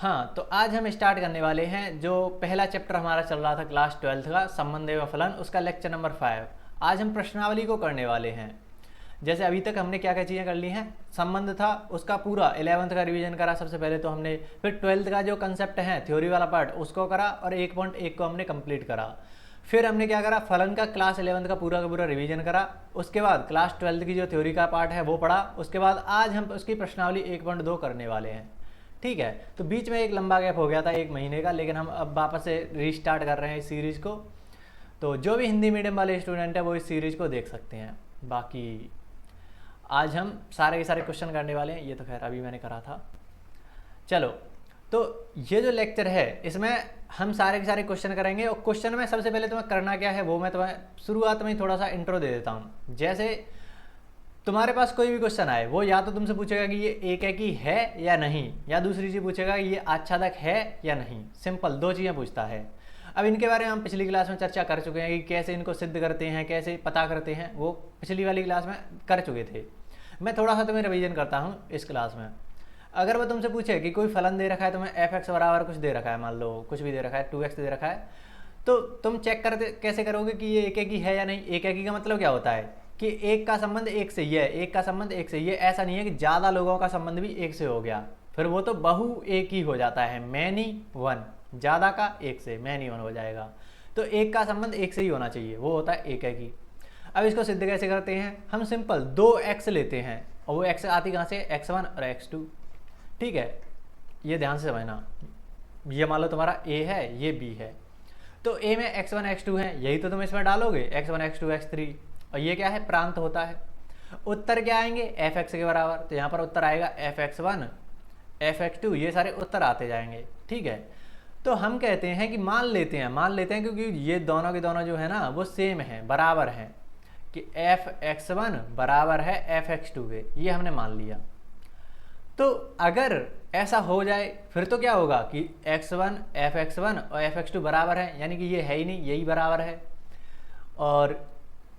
हाँ, तो आज हम स्टार्ट करने वाले हैं जो पहला चैप्टर हमारा चल रहा था क्लास 12th का संबंध एवं फलन, उसका लेक्चर नंबर 5। आज हम प्रश्नावली को करने वाले हैं। जैसे अभी तक हमने क्या क्या चीज़ें कर ली हैं, संबंध था उसका पूरा 11th का रिवीजन करा सबसे पहले तो हमने, फिर 12th का जो कंसेप्ट है थ्योरी वाला पार्ट उसको करा और 1.1 को हमने कंप्लीट करा। फिर हमने क्या करा, फलन का क्लास 11th का पूरा रिवीजन करा। उसके बाद क्लास 12th की जो थ्योरी का पार्ट है वो पढ़ा। उसके बाद आज हम उसकी प्रश्नावली 1.2 करने वाले हैं। ठीक है, तो बीच में एक लंबा गैप हो गया था 1 महीने का, लेकिन हम अब वापस से रीस्टार्ट कर रहे हैं इस सीरीज़ को। तो जो भी हिंदी मीडियम वाले स्टूडेंट है वो इस सीरीज़ को देख सकते हैं। बाकी आज हम सारे के सारे क्वेश्चन करने वाले हैं, ये तो खैर अभी मैंने करा था। चलो, तो ये जो लेक्चर है इसमें हम सारे के सारे क्वेश्चन करेंगे। और क्वेश्चन में सबसे पहले तुम्हें करना क्या है वो मैं तुम्हें शुरुआत में ही थोड़ा सा इंट्रो दे देता हूँ। जैसे तुम्हारे पास कोई भी क्वेश्चन आए, वो या तो तुमसे पूछेगा कि ये एक एकी है या नहीं, या दूसरी चीज़ पूछेगा कि ये आच्छादक है या नहीं। सिंपल दो चीज़ें पूछता है। अब इनके बारे में हम पिछली क्लास में चर्चा कर चुके हैं कि कैसे इनको सिद्ध करते हैं, कैसे पता करते हैं, वो पिछली वाली क्लास में कर चुके थे। मैं थोड़ा सा तुम्हें रिवीजन करता हूँ इस क्लास में। अगर वो तुमसे पूछे कि कोई फलन दे रखा है, तुम्हें एफ एक्स बराबर कुछ दे रखा है, मान लो कुछ भी दे रखा है, 2x दे रखा है, तो तुम चेक करते कैसे करोगे कि ये एक एकी है या नहीं। एक एकी का मतलब क्या होता है कि एक का संबंध एक से ही है, एक का संबंध एक से ही है। ऐसा नहीं है कि ज़्यादा लोगों का संबंध भी एक से हो गया, फिर वो तो बहु एक ही हो जाता है, मैनी वन। ज़्यादा का एक से मैनी वन हो जाएगा। तो एक का संबंध एक से ही होना चाहिए, वो होता है एक एकी। अब इसको सिद्ध कैसे करते हैं, हम सिंपल 2x लेते हैं और वो x आती कहाँ से, x1 और x2। ठीक है, ये ध्यान से समझना। ये मान लो तुम्हारा a है, ये b है, तो a में x1 x2 है, यही तो तुम इसमें डालोगे, x1 x2 x3। और ये क्या है, प्रांत होता है। उत्तर क्या आएंगे, fx के बराबर, तो यहाँ पर उत्तर आएगा fx1 fx2, ये सारे उत्तर आते जाएंगे। ठीक है, तो हम कहते हैं कि मान लेते हैं क्योंकि ये दोनों के दोनों जो है ना वो सेम है, बराबर हैं, कि fx1 बराबर है fx2 के, ये हमने मान लिया। तो अगर ऐसा हो जाए फिर तो क्या होगा कि x1 fx1 और fx2 बराबर है, यानी कि ये है ही नहीं, यही बराबर है। और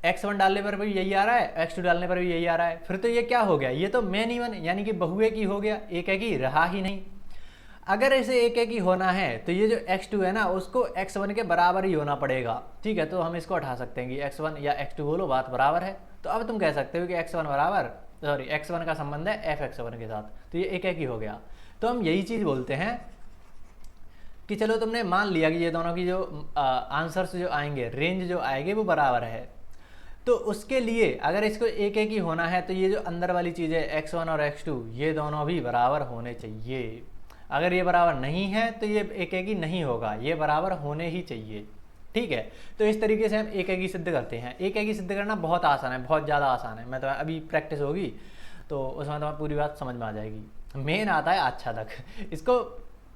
x1 डालने पर भी यही आ रहा है, x2 डालने पर भी यही आ रहा है, फिर तो ये क्या हो गया, ये तो मैनी वन यानी कि बहुएकी हो गया, एक एकी रहा ही नहीं। अगर इसे एक एकी होना है तो ये जो x2 है ना उसको x1 के बराबर ही होना पड़ेगा। ठीक है, तो हम इसको हटा सकते हैं कि x1 या x2 बोलो, बात बराबर है। तो अब तुम कह सकते हो कि x1 बराबर, सॉरी x1 का संबंध है fx1 के साथ, तो ये एक एकी हो गया। तो हम यही चीज़ बोलते हैं कि चलो तुमने मान लिया कि ये दोनों की जो आंसर्स जो आएंगे, रेंज जो आएंगे वो बराबर है। तो उसके लिए अगर इसको एक एक ही होना है तो ये जो अंदर वाली चीज़ है x1 और x2, ये दोनों भी बराबर होने चाहिए। अगर ये बराबर नहीं है तो ये एक एक ही नहीं होगा, ये बराबर होने ही चाहिए। ठीक है, तो इस तरीके से हम एक एक ही सिद्ध करते हैं। एक एक ही सिद्ध करना बहुत आसान है, बहुत ज़्यादा आसान है। मैं तो अभी प्रैक्टिस होगी तो उसमें तुम्हें पूरी बात समझ में आ जाएगी। मेन आता है आच्छादक। इसको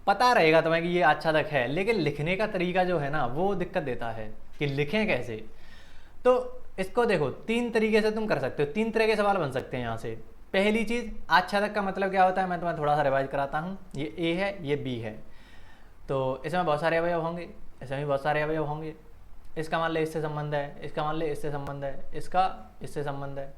पता रहेगा तुम्हें कि ये आच्छादक है, लेकिन लिखने का तरीका जो है ना वो दिक्कत देता है कि लिखें कैसे। तो इसको देखो, 3 तरीके से तुम कर सकते हो, 3 तरह के सवाल बन सकते हैं यहाँ से। पहली चीज़, आच्छादक का मतलब क्या होता है, मैं तुम्हें थोड़ा सा रिवाइज कराता हूँ। ये ए है, ये बी है, तो इसमें बहुत सारे अवयव होंगे, इसमें भी बहुत सारे अवयव होंगे। इसका मान ले इससे संबंध है, इसका मान ले इससे संबंध है, इसका इससे संबंध है।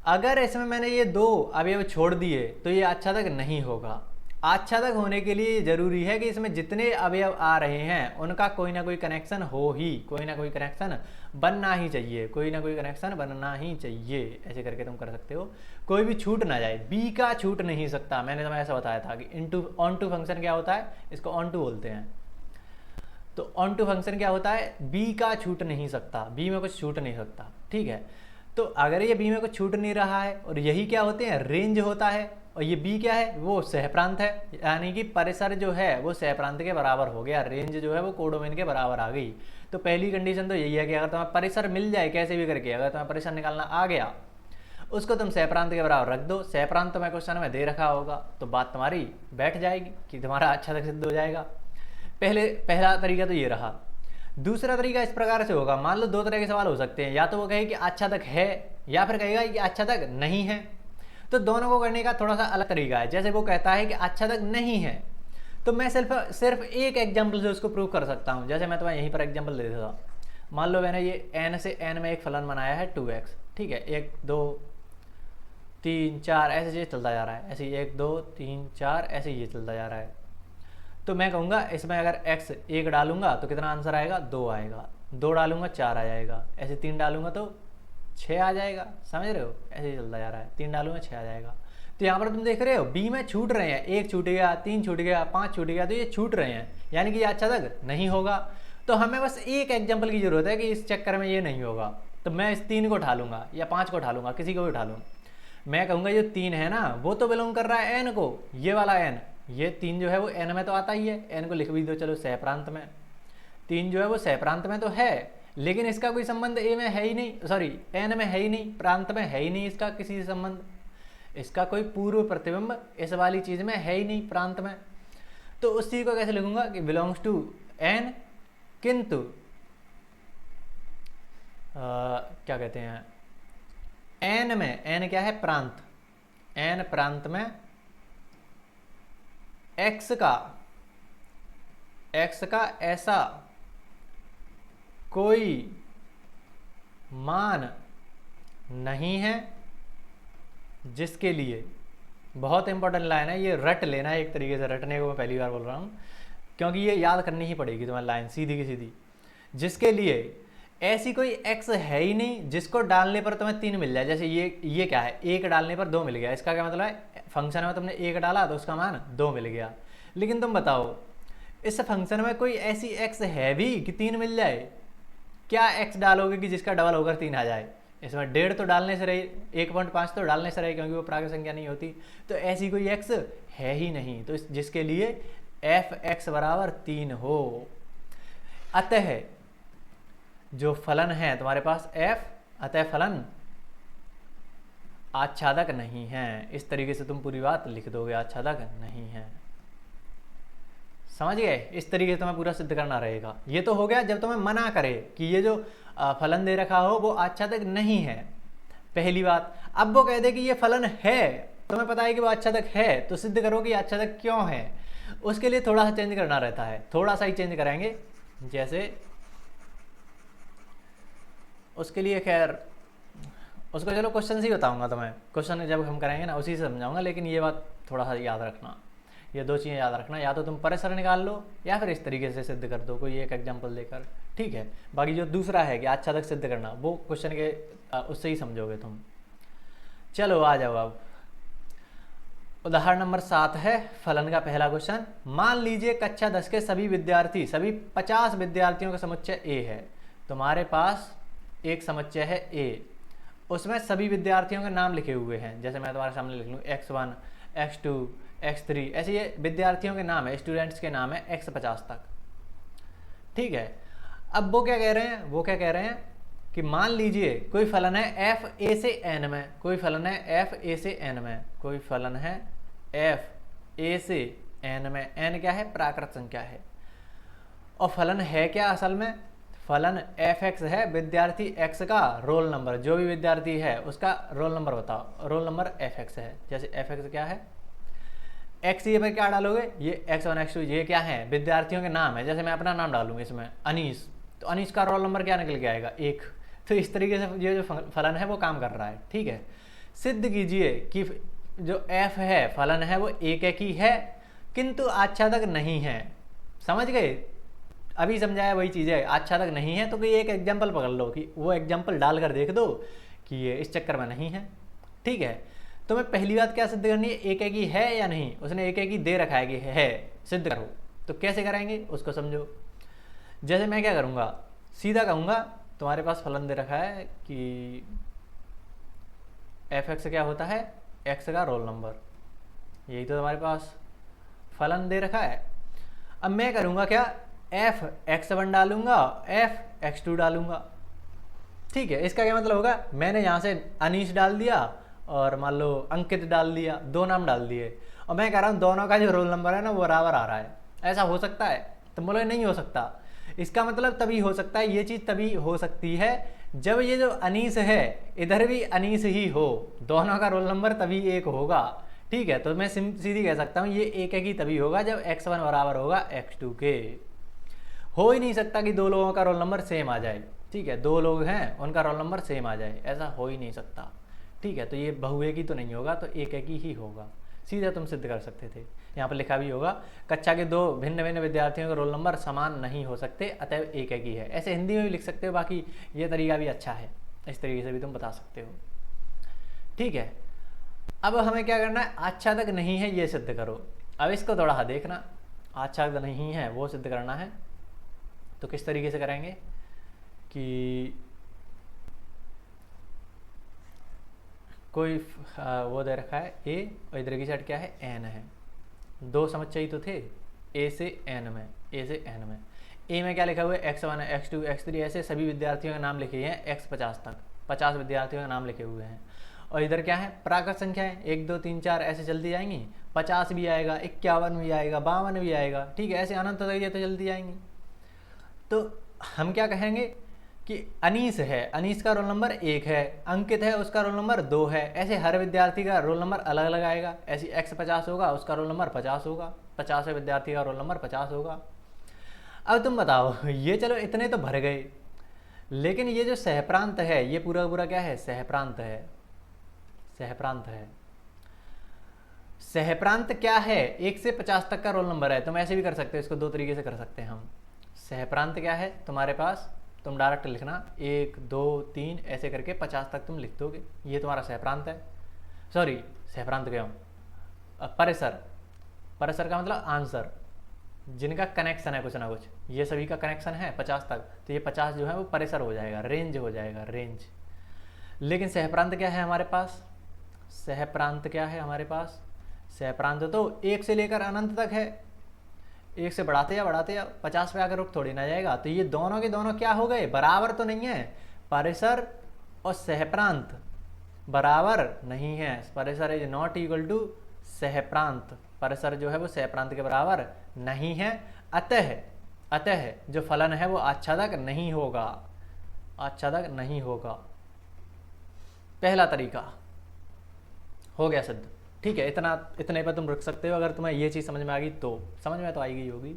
अगर इसमें मैंने ये 2 अवयव छोड़ दिए तो ये आच्छादक नहीं होगा। आच्छादक होने के लिए जरूरी है कि इसमें जितने अवयव आ रहे हैं उनका कोई ना कोई कनेक्शन हो ही, कोई ना कोई कनेक्शन बनना ही चाहिए, कोई ना कोई कनेक्शन बनना ही चाहिए। ऐसे करके तुम कर सकते हो, कोई भी छूट ना जाए। बी का छूट नहीं सकता, मैंने तुम्हें ऐसा बताया था कि इनटू ऑन टू फंक्शन क्या होता है, इसको ऑन टू बोलते हैं। तो ऑन टू फंक्शन क्या होता है, बी का छूट नहीं सकता, बी में कुछ छूट नहीं सकता। ठीक है, तो अगर ये बी में कुछ छूट नहीं रहा है, और यही क्या होते हैं, रेंज होता है, और ये बी क्या है, वो सहप्रांत है, यानी कि परिसर जो है वो सहप्रांत के बराबर हो गया, रेंज जो है वो कोडोमेन के बराबर आ गई। तो पहली कंडीशन तो यही है कि अगर तुम्हें परिसर मिल जाए कैसे भी करके, अगर तुम्हें परिसर निकालना आ गया, उसको तुम सहप्रांत के बराबर रख दो। सहप्रांत तुम्हें क्वेश्चन में दे रखा होगा तो बात तुम्हारी बैठ जाएगी कि तुम्हारा आच्छादक सिद्ध हो जाएगा। पहला तरीका तो ये रहा। दूसरा तरीका इस प्रकार से होगा, मान लो 2 तरह के सवाल हो सकते हैं, या तो वो कहे कि आच्छादक है या फिर कहेगा कि आच्छादक नहीं है। तो दोनों को करने का थोड़ा सा अलग तरीका है। जैसे वो कहता है कि आच्छादक नहीं है, तो मैं सिर्फ एक एग्जाम्पल से उसको प्रूव कर सकता हूँ। जैसे मैं तुम्हें यहीं पर एग्जाम्पल दे देता हूँ। मान लो मैंने ये n से n में एक फलन बनाया है 2x। ठीक है, 1 2 3 4 ऐसे ये चलता जा रहा है, ऐसे 1 2 3 4 ऐसे ये चलता जा रहा है। तो मैं कहूँगा इसमें अगर x 1 डालूंगा तो कितना आंसर आएगा, 2 आएगा। 2 डालूंगा 4 आ जाएगा, ऐसे 3 डालूंगा तो 6 आ जाएगा। समझ रहे हो, ऐसे ही चलता जा रहा है, 3 डालूंगा 6 आ जाएगा। तो यहाँ पर तुम देख रहे हो बी में छूट रहे हैं, 1 छूट गया, 3 छूट गया, 5 छूट गया, तो ये छूट रहे हैं, यानी कि ये अच्छा तक नहीं होगा। तो हमें बस एक एग्जाम्पल की जरूरत है कि इस चक्कर में ये नहीं होगा। तो मैं इस 3 को उठा लूंगा या 5 को उठा लूंगा, किसी को भी उठा लूँ। मैं कहूँगा जो 3 है ना वो तो बिलोंग कर रहा है एन को, ये वाला एन, ये 3 जो है वो एन में तो आता ही है, एन को लिख भी दो चलो सह प्रांत में। 3 जो है वो सह प्रांत में तो है, लेकिन इसका कोई संबंध ए में है ही नहीं, सॉरी एन में है ही नहीं, प्रांत में है ही नहीं इसका किसी से संबंध, इसका कोई पूर्व प्रतिबिंब इस वाली चीज में है ही नहीं प्रांत में। तो उस चीज को कैसे लिखूंगा कि बिलोंग्स टू एन, किंतु क्या कहते हैं एन में, एन क्या है प्रांत, एन प्रांत में एक्स का ऐसा कोई मान नहीं है जिसके लिए, बहुत इंपॉर्टेंट लाइन है ये, रट लेना है, एक तरीके से रटने को मैं पहली बार बोल रहा हूँ क्योंकि ये याद करनी ही पड़ेगी तुम्हें लाइन सीधी की सीधी। जिसके लिए ऐसी कोई x है ही नहीं जिसको डालने पर तुम्हें 3 मिल जाए। जैसे ये क्या है, 1 डालने पर 2 मिल गया, इसका क्या मतलब है, फंक्शन में तुमने 1 डाला तो उसका मान 2 मिल गया। लेकिन तुम बताओ इस फंक्शन में कोई ऐसी x है भी कि 3 मिल जाए, क्या x डालोगे कि जिसका डबल होकर 3 आ जाए। इसमें 1.5 तो डालने से रही, 1.5 तो डालने से रही क्योंकि वो प्राकृत संख्या नहीं होती, तो ऐसी कोई x है ही नहीं, तो जिसके लिए f(x) बराबर 3 हो। अतः जो फलन है तुम्हारे पास f, अतः फलन आच्छादक नहीं है। इस तरीके से तुम पूरी बात लिख दोगे, आच्छादक नहीं है। समझ गए, इस तरीके से तुम्हें पूरा सिद्ध करना रहेगा। ये तो हो गया जब तुम्हें मना करे कि ये जो फलन दे रखा हो वो आच्छादक नहीं है, पहली बात। अब वो कह दे कि ये फलन है, तुम्हें पता है कि वो आच्छादक है, तो सिद्ध करो कि आच्छादक क्यों है। उसके लिए थोड़ा सा चेंज करना रहता है, थोड़ा सा ही चेंज करेंगे। जैसे उसके लिए खैर उसको चलो क्वेश्चन से ही बताऊंगा तुम्हें, क्वेश्चन जब हम करेंगे ना उसी से समझाऊंगा। लेकिन ये बात थोड़ा सा याद रखना, ये 2 चीज़ें याद रखना, या तो तुम परिसर निकाल लो या फिर इस तरीके से सिद्ध कर दो कोई एक एग्जांपल देकर, ठीक है। बाकी जो दूसरा है कि आच्छादक सिद्ध करना, वो क्वेश्चन के उससे ही समझोगे तुम। चलो आ जाओ अब उदाहरण नंबर 7 है फलन का पहला क्वेश्चन। मान लीजिए कक्षा 10 के सभी विद्यार्थी, सभी 50 विद्यार्थियों का समुच्चय ए है। तुम्हारे पास एक समुच्चय है ए, उसमें सभी विद्यार्थियों के नाम लिखे हुए हैं। जैसे मैं तुम्हारे सामने लिख लूँ x1 x2 x3, ऐसे ये विद्यार्थियों के नाम है, स्टूडेंट्स के नाम है x50 तक, ठीक है। अब वो क्या कह रहे हैं, वो क्या कह रहे हैं कि मान लीजिए कोई फलन है f a से n में, कोई फलन है f a से n में, कोई फलन है f a से n में, n क्या है प्राकृत संख्या है। और फलन है क्या असल में, फलन f(x) है, विद्यार्थी x का रोल नंबर, जो भी विद्यार्थी है उसका रोल नंबर बताओ, रोल नंबर f(x) है। जैसे f(x) क्या है, x ये पर क्या डालोगे, ये x1 x2 ये क्या है विद्यार्थियों के नाम है। जैसे मैं अपना नाम डालूंगा इसमें अनीस, तो अनीस का रोल नंबर क्या निकल के आएगा 1। तो इस तरीके से ये जो फलन है वो काम कर रहा है, ठीक है। सिद्ध कीजिए कि जो f है फलन है वो एक ही है किंतु आच्छादक नहीं है। समझ गए, अभी समझाया वही चीज़ है, आच्छादक नहीं है तो कोई एक एग्जाम्पल पकड़ लो कि वो एग्जाम्पल डाल कर देख दो कि ये इस चक्कर में नहीं है, ठीक है। तो मैं पहली बात क्या सिद्ध करनी है, एक ही है या नहीं, उसने एक ही दे रखा है कि है, सिद्ध करो। तो कैसे करेंगे उसको समझो। जैसे मैं क्या करूँगा, सीधा कहूँगा तुम्हारे पास फलन दे रखा है कि f(x) क्या होता है, x का रोल नंबर, यही तो तुम्हारे पास फलन दे रखा है। अब मैं करूँगा क्या, f(x1) डालूंगा, f(x2) डालूंगा, ठीक है। इसका क्या मतलब होगा, मैंने यहाँ से अनीश डाल दिया और मान लो अंकित डाल दिया, 2 नाम डाल दिए, और मैं कह रहा हूँ दोनों का जो रोल नंबर है ना वो बराबर आ रहा है। ऐसा हो सकता है, तो बोलोगे नहीं हो सकता। इसका मतलब तभी हो सकता है, ये चीज़ तभी हो सकती है जब ये जो अनीस है इधर भी अनीस ही हो, दोनों का रोल नंबर तभी 1 होगा, ठीक है। तो मैं सीधी कह सकता हूँ ये एक ही तभी होगा जब x1 बराबर होगा x2 के। हो ही नहीं सकता कि 2 लोगों का रोल नंबर सेम आ जाए, ठीक है, 2 लोग हैं उनका रोल नंबर सेम आ जाए, ऐसा हो ही नहीं सकता, ठीक है, तो ये बहुएकी तो नहीं होगा, तो एकेकी ही होगा, सीधा तुम सिद्ध कर सकते थे। यहाँ पर लिखा भी होगा कक्षा के दो भिन्न भिन्न विद्यार्थियों के रोल नंबर समान नहीं हो सकते, अतएव एकेकी है। ऐसे हिंदी में भी लिख सकते हो, बाकी ये तरीका भी अच्छा है, इस तरीके से भी तुम बता सकते हो। ठीक है, अब हमें क्या करना है, आच्छादक नहीं है ये सिद्ध करो। अब इसको थोड़ा देखना, आच्छादक नहीं है वो सिद्ध करना है, तो किस तरीके से करेंगे कि कोई वो दे रखा है ए और इधर की साइड क्या है, एन है, दो समुच्चय तो थे ए से एन में, ए से एन में। ए में क्या लिखा हुआ है, x1 x2 x3 ऐसे सभी विद्यार्थियों के नाम लिखे हैं, x50 तक 50 विद्यार्थियों के नाम लिखे हुए हैं। और इधर क्या है, प्राकृत संख्या है, 1 2 3 4 ऐसे चलती जाएंगी, 50 भी आएगा, 51 भी आएगा, 52 भी आएगा, ठीक है, ऐसे अनंत तक ये तो चलती जाएंगी। तो हम क्या कहेंगे कि अनीस है, अनीस का रोल नंबर 1 है, अंकित है उसका रोल नंबर 2 है, ऐसे हर विद्यार्थी का रोल नंबर अलग अलग आएगा। ऐसी x50 होगा उसका रोल नंबर 50 होगा, 50 विद्यार्थी का रोल नंबर 50 होगा। अब तुम बताओ, ये चलो इतने तो भर गए, लेकिन ये जो सहप्रांत है ये पूरा पूरा क्या है, सहप्रांत है, सहप्रांत है। सहप्रांत क्या है, 1 से 50 तक का रोल नंबर है। तुम ऐसे भी कर सकते हो, इसको दो तरीके से कर सकते हैं हम। सहप्रांत क्या है तुम्हारे पास, तुम डायरेक्ट लिखना 1 2 3 ऐसे करके 50 तक तुम लिख दोगे, ये तुम्हारा सहप्रांत है। सॉरी, सहप्रांत क्या हूँ, परिसर, परिसर का मतलब आंसर, जिनका कनेक्शन है कुछ ना कुछ, ये सभी का कनेक्शन है 50 तक, तो ये 50 जो है वो परिसर हो जाएगा, रेंज हो जाएगा, रेंज। लेकिन सहप्रांत क्या है हमारे पास, सहप्रांत क्या है हमारे पास, सहप्रांत तो 1 से लेकर अनंत तक है, 1 से बढ़ाते या 50 पे आकर रुक थोड़ी ना जाएगा। तो ये दोनों के दोनों क्या हो गए, बराबर तो नहीं है, परिसर और सहप्रांत बराबर नहीं है। परिसर इज नॉट इक्वल टू सहप्रांत, परिसर जो है वो सहप्रांत के बराबर नहीं है। अतः जो फलन है वो आच्छादक नहीं होगा, आच्छादक नहीं होगा। पहला तरीका हो गया सिद्ध। ठीक है, इतने पर तुम रुक सकते हो। अगर तुम्हें ये चीज़ समझ में आ गई तो, समझ में तो आएगी होगी।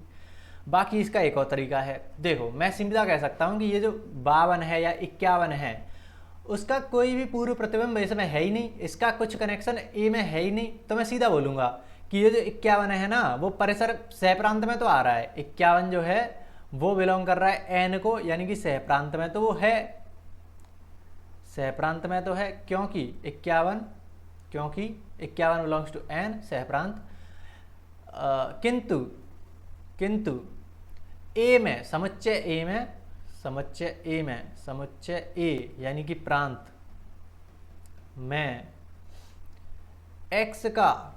बाकी इसका एक और तरीका है, देखो मैं सीधा कह सकता हूँ कि ये जो 52 है या 51 है, उसका कोई भी पूर्व प्रतिबिंब इसमें है ही नहीं, इसका कुछ कनेक्शन ए में है ही नहीं। तो मैं सीधा बोलूँगा कि ये जो 51 है ना, वो परिसर सहप्रांत में तो आ रहा है। 51 जो है वो बिलोंग कर रहा है एन को, यानी कि सहप्रांत में तो वो है, सहप्रांत में तो है, क्योंकि 51 बिलोंग्स टू एन, सहप्रांत। किंतु ए में, समुच्चय ए यानी कि प्रांत में x का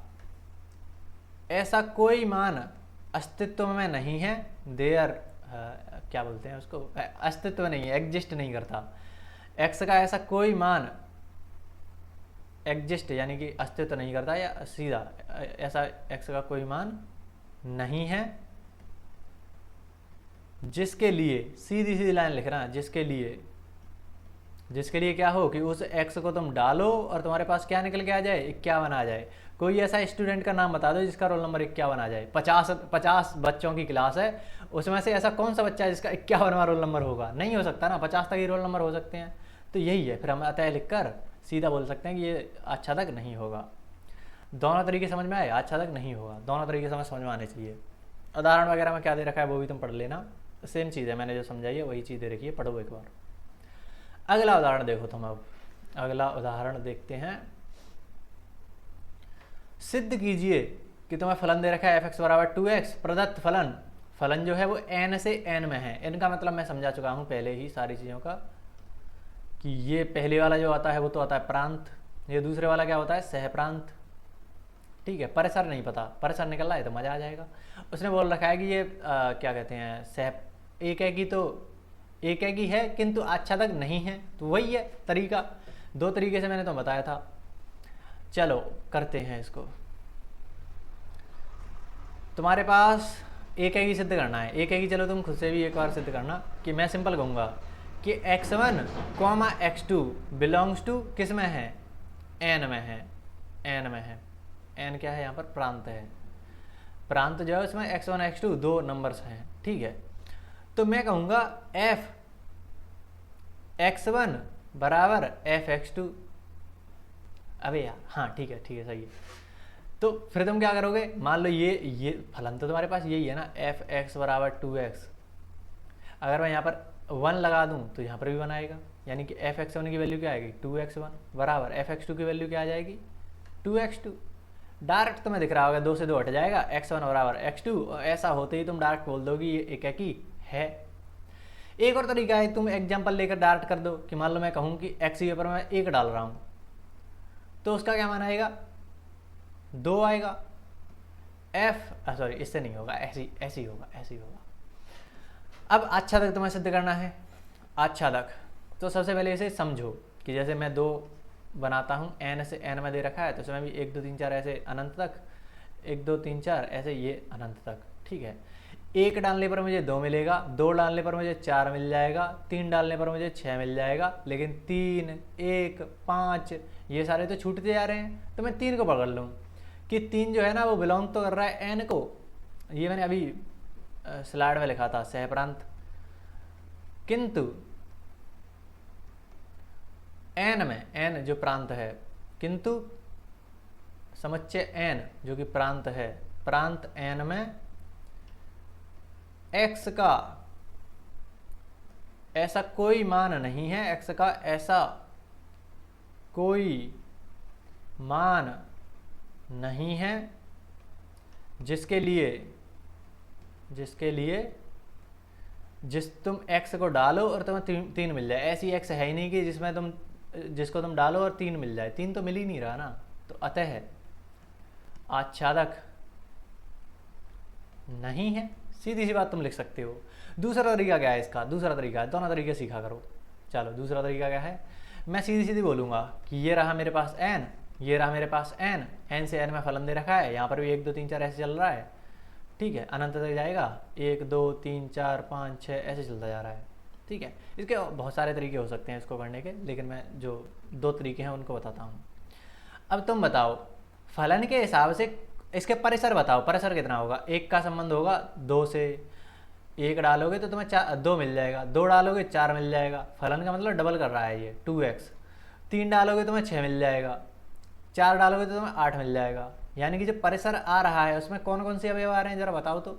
ऐसा कोई मान अस्तित्व में नहीं है, क्या बोलते हैं उसको, अस्तित्व नहीं है, एग्जिस्ट नहीं करता। x का ऐसा कोई मान एग्जिस्ट यानी कि अस्तित्व नहीं करता, या सीधा ऐसा x का कोई मान नहीं है जिसके लिए, सीधी लाइन लिख रहा है, जिसके लिए क्या हो कि उस x को तुम डालो और तुम्हारे पास क्या निकल के आ जाए, 51 आ जाए। कोई ऐसा स्टूडेंट का नाम बता दो जिसका रोल नंबर 51 आ जाए। 50 बच्चों की क्लास है, उसमें से ऐसा कौन सा बच्चा है जिसका 51वां रोल नंबर होगा, नहीं हो सकता ना, 50 तक ही रोल नंबर हो सकते हैं। तो यही है, फिर हम अतः लिखकर सीधा बोल सकते हैं कि ये आच्छादक नहीं होगा। दोनों तरीके समझ में आए, आच्छादक नहीं होगा, दोनों तरीके समझ में आने चाहिए। उदाहरण वगैरह में क्या दे रखा है वो भी तुम पढ़ लेना, सेम चीज़ है, मैंने जो समझाई है वही चीज़ दे रखी है, पढ़ो एक बार। अगला उदाहरण देखो तुम, अब अगला उदाहरण देखते हैं। सिद्ध कीजिए कि तुम्हें फलन दे रखा है f(x) = 2x, प्रदत्त फलन जो है वो n से n में है। n का मतलब मैं समझा चुका हूँ पहले ही सारी चीज़ों का, कि ये पहले वाला जो आता है वो तो आता है प्रांत, ये दूसरे वाला क्या होता है, सहप्रांत। ठीक है, परिसर नहीं पता, परिसर निकल रहा है तो मज़ा आ जाएगा। उसने बोल रखा है कि ये क्या कहते हैं, एकेकी तो एकेकी है किंतु आच्छादक नहीं है। तो वही है तरीका, दो तरीके से मैंने तो बताया था। चलो करते हैं इसको। तुम्हारे पास एकेकी सिद्ध करना है, एकेकी चलो तुम खुद से भी एक बार सिद्ध करना, कि मैं सिंपल कहूँगा कि x1, x2 बिलोंग्स टू किस में है, n में है, n में है। n क्या है यहाँ पर, प्रांत है। प्रांत जो है उसमें x1 x2 दो नंबर्स हैं। ठीक है, तो मैं कहूँगा f(x1) = f(x2), अबे यार, हाँ ठीक है सही है। तो फिर तुम क्या करोगे, मान लो ये फलन तो तुम्हारे पास यही है ना, एफ एक्स बराबर 2x। अगर मैं यहाँ पर 1 लगा दूँ तो यहाँ पर भी 1 आएगा, यानी कि एफ एक्स वन की वैल्यू क्या आएगी 2x1 बराबर एफ एक्स टू की वैल्यू क्या आ जाएगी 2x2। डायरेक्ट तुम्हें दिख रहा होगा 2 से 2 हट जाएगा, x1 बराबर x2, और ऐसा होते ही तुम डायरेक्ट बोल दोगे ये एक ही है। एक और तरीका है, तुम एग्जाम्पल लेकर डायरेक्ट कर दो कि मान लो मैं कहूँ कि x के ऊपर मैं 1 डाल रहा हूँ, तो उसका क्या मान आएगा 2 आएगा। सॉरी इससे नहीं होगा, ऐसी होगा। अब आच्छादक तुम्हें सिद्ध करना है। आच्छादक तो सबसे पहले इसे समझो कि जैसे मैं 2 बनाता हूँ, n से n में दे रखा है, तो इसमें भी 1 2 3 4 ऐसे अनंत तक, 1 2 3 4 ऐसे ये अनंत तक, ठीक है। 1 डालने पर मुझे 2 मिलेगा, 2 डालने पर मुझे 4 मिल जाएगा, 3 डालने पर मुझे 6 मिल जाएगा, लेकिन 3 1 5 ये सारे तो छूटते जा रहे हैं। तो मैं 3 को पकड़ लूँ कि 3 जो है ना वो बिलोंग तो कर रहा है n को, ये मैंने अभी स्लाइड में लिखा था सहप्रांत, किंतु n में n जो प्रांत है, किंतु समुच्चय n जो कि प्रांत है, प्रांत n में x का ऐसा कोई मान नहीं है, x का ऐसा कोई मान नहीं है जिसके लिए तुम x को डालो और तुम्हें 3 मिल जाए। ऐसी x है ही नहीं कि जिसको तुम डालो और 3 मिल जाए, 3 तो मिल ही नहीं रहा ना। तो अतः आच्छादक नहीं है, सीधी सी बात तुम लिख सकते हो। दूसरा तरीका क्या है इसका, दूसरा तरीका है, दोनों तरीके सीखा करो। चलो दूसरा तरीका क्या है, मैं सीधी सीधी बोलूँगा कि ये रहा मेरे पास n, ये रहा मेरे पास n से n में फलन दे रखा है, यहाँ पर भी 1 2 3 4 ऐसे चल रहा है, ठीक है, अनंत तक जाएगा, 1 2 3 4 5 6 ऐसे चलता जा रहा है, ठीक है। इसके बहुत सारे तरीके हो सकते हैं इसको करने के, लेकिन मैं जो 2 तरीके हैं उनको बताता हूँ। अब तुम बताओ फलन के हिसाब से इसके परिसर बताओ, परिसर कितना होगा। 1 का संबंध होगा 2 से, 1 डालोगे तो तुम्हें 2 मिल जाएगा, 2 डालोगे 4 मिल जाएगा, फलन का मतलब डबल कर रहा है ये 2x। 3 डालोगे तो तुम्हें 6 मिल जाएगा, 4 डालोगे तो तुम्हें 8 मिल जाएगा। यानी कि जो परिसर आ रहा है उसमें कौन कौन से अवयव आ रहे हैं जरा बताओ तो।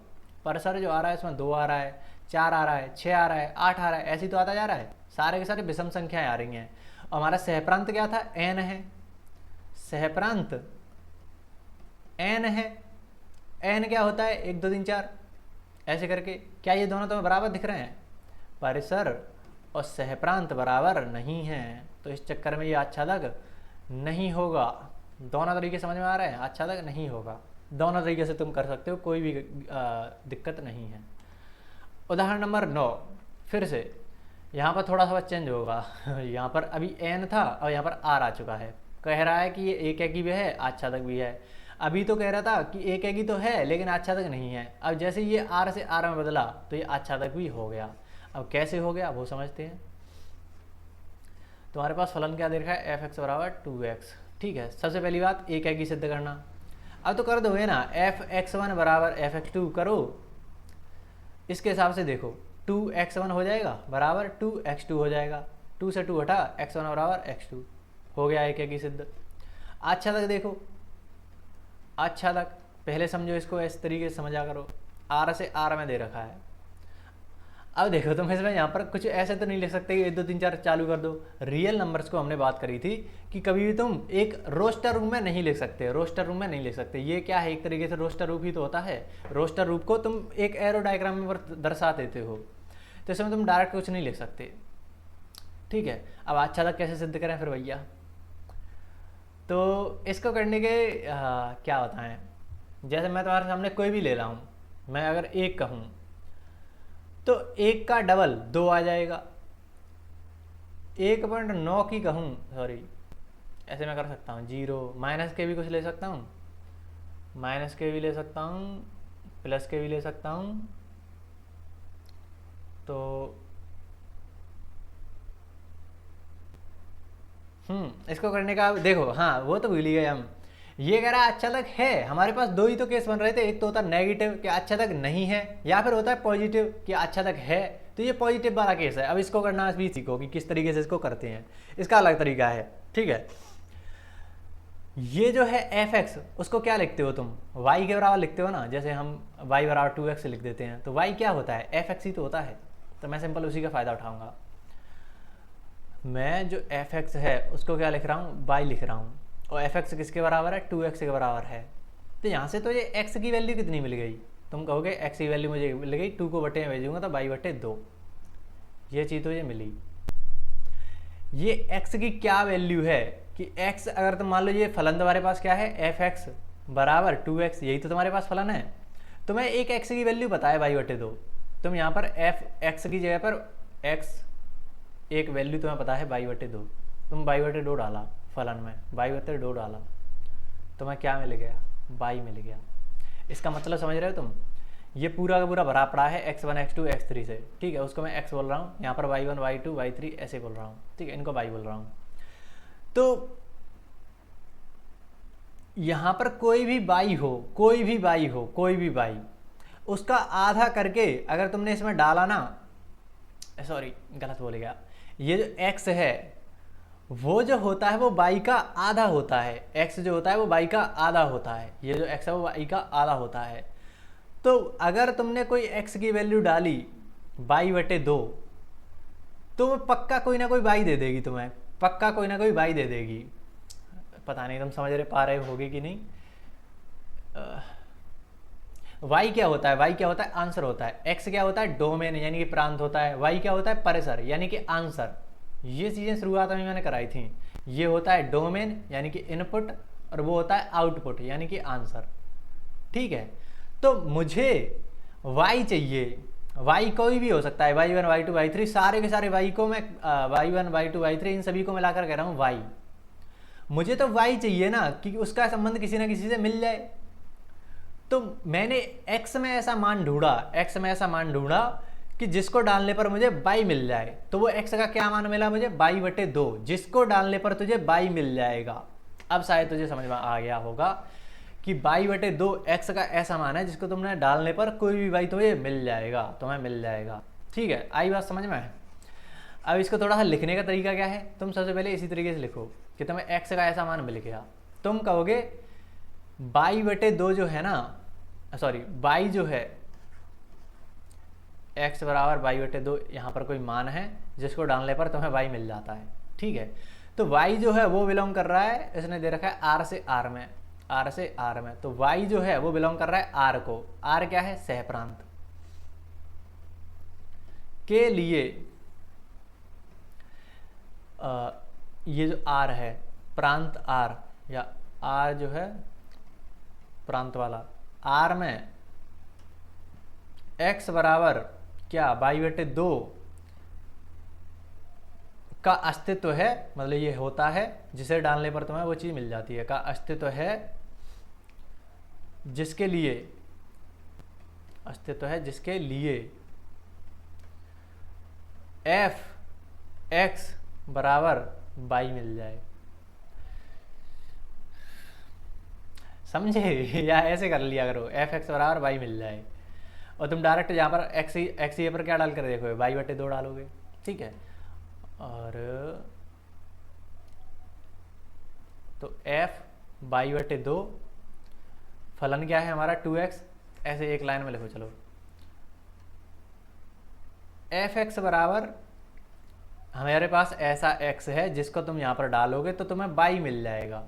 परिसर जो आ रहा है उसमें 2 आ रहा है, 4 आ रहा है, 6 आ रहा है, 8 आ रहा है, ऐसे ही तो आता जा रहा है, सारे के सारे विषम संख्याएं आ रही हैं। और हमारा सहप्रांत क्या था, n है, सहप्रांत n है। n क्या होता है 1 2 3 4 ऐसे करके, क्या ये दोनों तुम्हें बराबर दिख रहे हैं। परिसर और सहप्रांत बराबर नहीं है, तो इस चक्कर में ये आच्छादक नहीं होगा। दोनों तरीके समझ में आ रहे हैं, आच्छादक नहीं होगा। दोनों तरीके से तुम कर सकते हो, कोई भी दिक्कत नहीं है। उदाहरण नंबर 9, फिर से यहाँ पर थोड़ा सा चेंज होगा यहाँ पर अभी n था और यहाँ पर r आ चुका है। कह रहा है कि ये एक भी है, आच्छादक भी है। अभी तो कह रहा था कि एक ही तो है लेकिन आच्छादक नहीं है। अब जैसे ये r से r में बदला तो ये आच्छादक भी हो गया। अब कैसे हो गया वो समझते हैं। तुम्हारे पास फलन क्या दे रखा है, एफ एक्स बराबर 2x, ठीक है। सबसे पहली बात एक की सिद्ध करना। अब तो कर दोगे ना, f(x1) बराबर f(x2) करो, इसके हिसाब से देखो 2x1 हो जाएगा बराबर 2x2 हो जाएगा, 2 से 2 हटा, x1 बराबर x2 हो गया एक की सिद्ध। आच्छादक देखो, आच्छादक पहले समझो इसको, इस तरीके से समझा करो। r से r में दे रखा है। अब देखो तुम इसमें यहाँ पर कुछ ऐसे तो नहीं लिख सकते कि 1 2 3 4 चालू कर दो। रियल नंबर्स को हमने बात करी थी कि कभी भी तुम एक रोस्टर रूप में नहीं लिख सकते, रोस्टर रूप में नहीं लिख सकते। ये क्या है, एक तरीके से रोस्टर रूप ही तो होता है। रोस्टर रूप को तुम एक एरो डायग्राम में दर्शा देते हो, तो इसमें तुम डायरेक्ट कुछ नहीं लिख सकते, ठीक है। अब आच्छादक कैसे सिद्ध करें फिर भैया, तो इसको करने के क्या बताएं। जैसे मैं तुम्हारे सामने कोई भी ले रहा हूँ, मैं अगर 1 कहूँ तो 1 का डबल 2 आ जाएगा। 1.9 की कहूँ, सॉरी ऐसे मैं कर सकता हूँ, 0 माइनस के भी कुछ ले सकता हूँ, माइनस के भी ले सकता हूँ, प्लस के भी ले सकता हूँ। तो इसको करने का देखो, हाँ वो तो भूल ही गए हम। ये कह रहा है आच्छादक है, हमारे पास 2 ही तो केस बन रहे थे। एक तो होता है नेगेटिव कि आच्छादक नहीं है, या फिर होता है पॉजिटिव कि आच्छादक है। तो ये पॉजिटिव वाला केस है। अब इसको करना भी सीखो कि किस तरीके से इसको करते हैं, इसका अलग तरीका है, ठीक है। ये जो है एफ एक्स उसको क्या लिखते हो तुम, वाई के बराबर लिखते हो ना, जैसे हम वाई बराबर 2x लिख देते हैं, तो वाई क्या होता है, एफ एक्स ही तो होता है। तो मैं सिंपल उसी का फ़ायदा उठाऊंगा। मैं जो एफ एक्स है उसको क्या लिख रहा हूँ, वाई लिख रहा हूँ, और एफ एक्स किसके बराबर है, 2x के बराबर है। तो यहाँ से तो ये x की वैल्यू कितनी मिल गई, तुम कहोगे x की वैल्यू मुझे मिल गई 2 को बटे में भेजूंगा तो बाई बटे 2, ये चीज़ तो ये मिली। ये x की क्या वैल्यू है कि x, अगर तुम मान लो ये फलन तुम्हारे पास क्या है, एफ एक्स बराबर 2x, यही तो तुम्हारे पास फलन है। तो मैं एक x की वैल्यू पता है बाई बटे 2, तुम यहाँ पर एफ एक्स की जगह पर x एक वैल्यू तुम्हें पता है बाई बटे 2, तुम बाई बटे 2 डाला फलन में, बाई बटे 2 डाला, तुम्हें क्या मिल गया, बाई मिल गया। इसका मतलब समझ रहे हो तुम, ये पूरा का पूरा भरा पड़ा है x1 x2 x3 से, ठीक है, उसको मैं x बोल रहा हूँ, यहाँ पर y1 y2 y3 ऐसे बोल रहा हूँ, ठीक है, इनको y बोल रहा हूँ। तो यहाँ पर कोई भी y हो, कोई भी y हो, कोई भी y, उसका आधा करके अगर तुमने इसमें डाला ना, सॉरी गलत बोल गया, ये जो x है वो जो होता है वो y का आधा होता है, x जो होता है वो y का आधा होता है, ये जो x है वो y का आधा होता है। तो अगर तुमने कोई x की वैल्यू डाली बाई बटे 2, तो पक्का कोई ना कोई y दे देगी तुम्हें, पक्का कोई ना कोई y दे देगी। पता नहीं तुम समझ रहे पा रहे होगे कि नहीं। y क्या होता है, y क्या होता है, आंसर होता है। x क्या होता है, डोमेन यानी कि प्रांत होता है। y क्या होता है, परिसर यानी कि आंसर। ये चीज़ें शुरुआत में मैंने कराई थी। ये होता है डोमेन यानी कि इनपुट, और वो होता है आउटपुट यानी कि आंसर, ठीक है। तो मुझे y चाहिए, y कोई भी हो सकता है, y1 y2 y3, सारे के सारे y को मैं y1 y2 y3 इन सभी को मिलाकर कह रहा हूँ y। मुझे तो y चाहिए ना कि उसका संबंध किसी ना किसी से मिल जाए। तो मैंने x में ऐसा मान ढूंढा, x में ऐसा मान ढूंढा कि जिसको डालने पर मुझे y मिल जाए। तो वो x का क्या मान मिला मुझे, y बटे 2, जिसको डालने पर तुझे y मिल जाएगा। अब शायद तुझे समझ में आ गया होगा कि y बटे 2 x का ऐसा मान है जिसको तुमने डालने पर कोई भी y तुम्हें मिल जाएगा, तुम्हें मिल जाएगा, ठीक है। आई बात समझ में। अब इसको थोड़ा सा लिखने का तरीका क्या है, तुम सबसे पहले इसी तरीके से लिखो कि तुम्हें x का ऐसा मान मिल गया। तुम कहोगे y बटे 2 जो है ना, सॉरी y जो है x बराबर y बटे 2, यहाँ पर कोई मान है जिसको डालने पर तुम्हें y मिल जाता है, ठीक है। तो y जो है वो बिलोंग कर रहा है, इसने दे रखा है r से r में, r से r में। तो y जो है वो बिलोंग कर रहा है r को। r क्या है, सहप्रांत के लिए ये जो r है प्रांत r, या r जो है प्रांत वाला, r में x बराबर क्या, y बटे 2 का अस्तित्व है, मतलब ये होता है जिसे डालने पर तुम्हें वो चीज़ मिल जाती है, का अस्तित्व है, जिसके लिए अस्तित्व है, जिसके लिए f x बराबर y मिल जाए। समझे, या ऐसे कर लिया करो, एफ एक्स बराबर y मिल जाए, और तुम डायरेक्ट यहाँ पर एक्स ये पर क्या डाल कर देखो, y बटे 2 डालोगे, ठीक है। और तो f y बटे 2, फलन क्या है हमारा 2x, ऐसे एक लाइन में लिखो चलो, एफ एक्स बराबर हमारे पास ऐसा x है जिसको तुम यहाँ पर डालोगे तो तुम्हें y मिल जाएगा।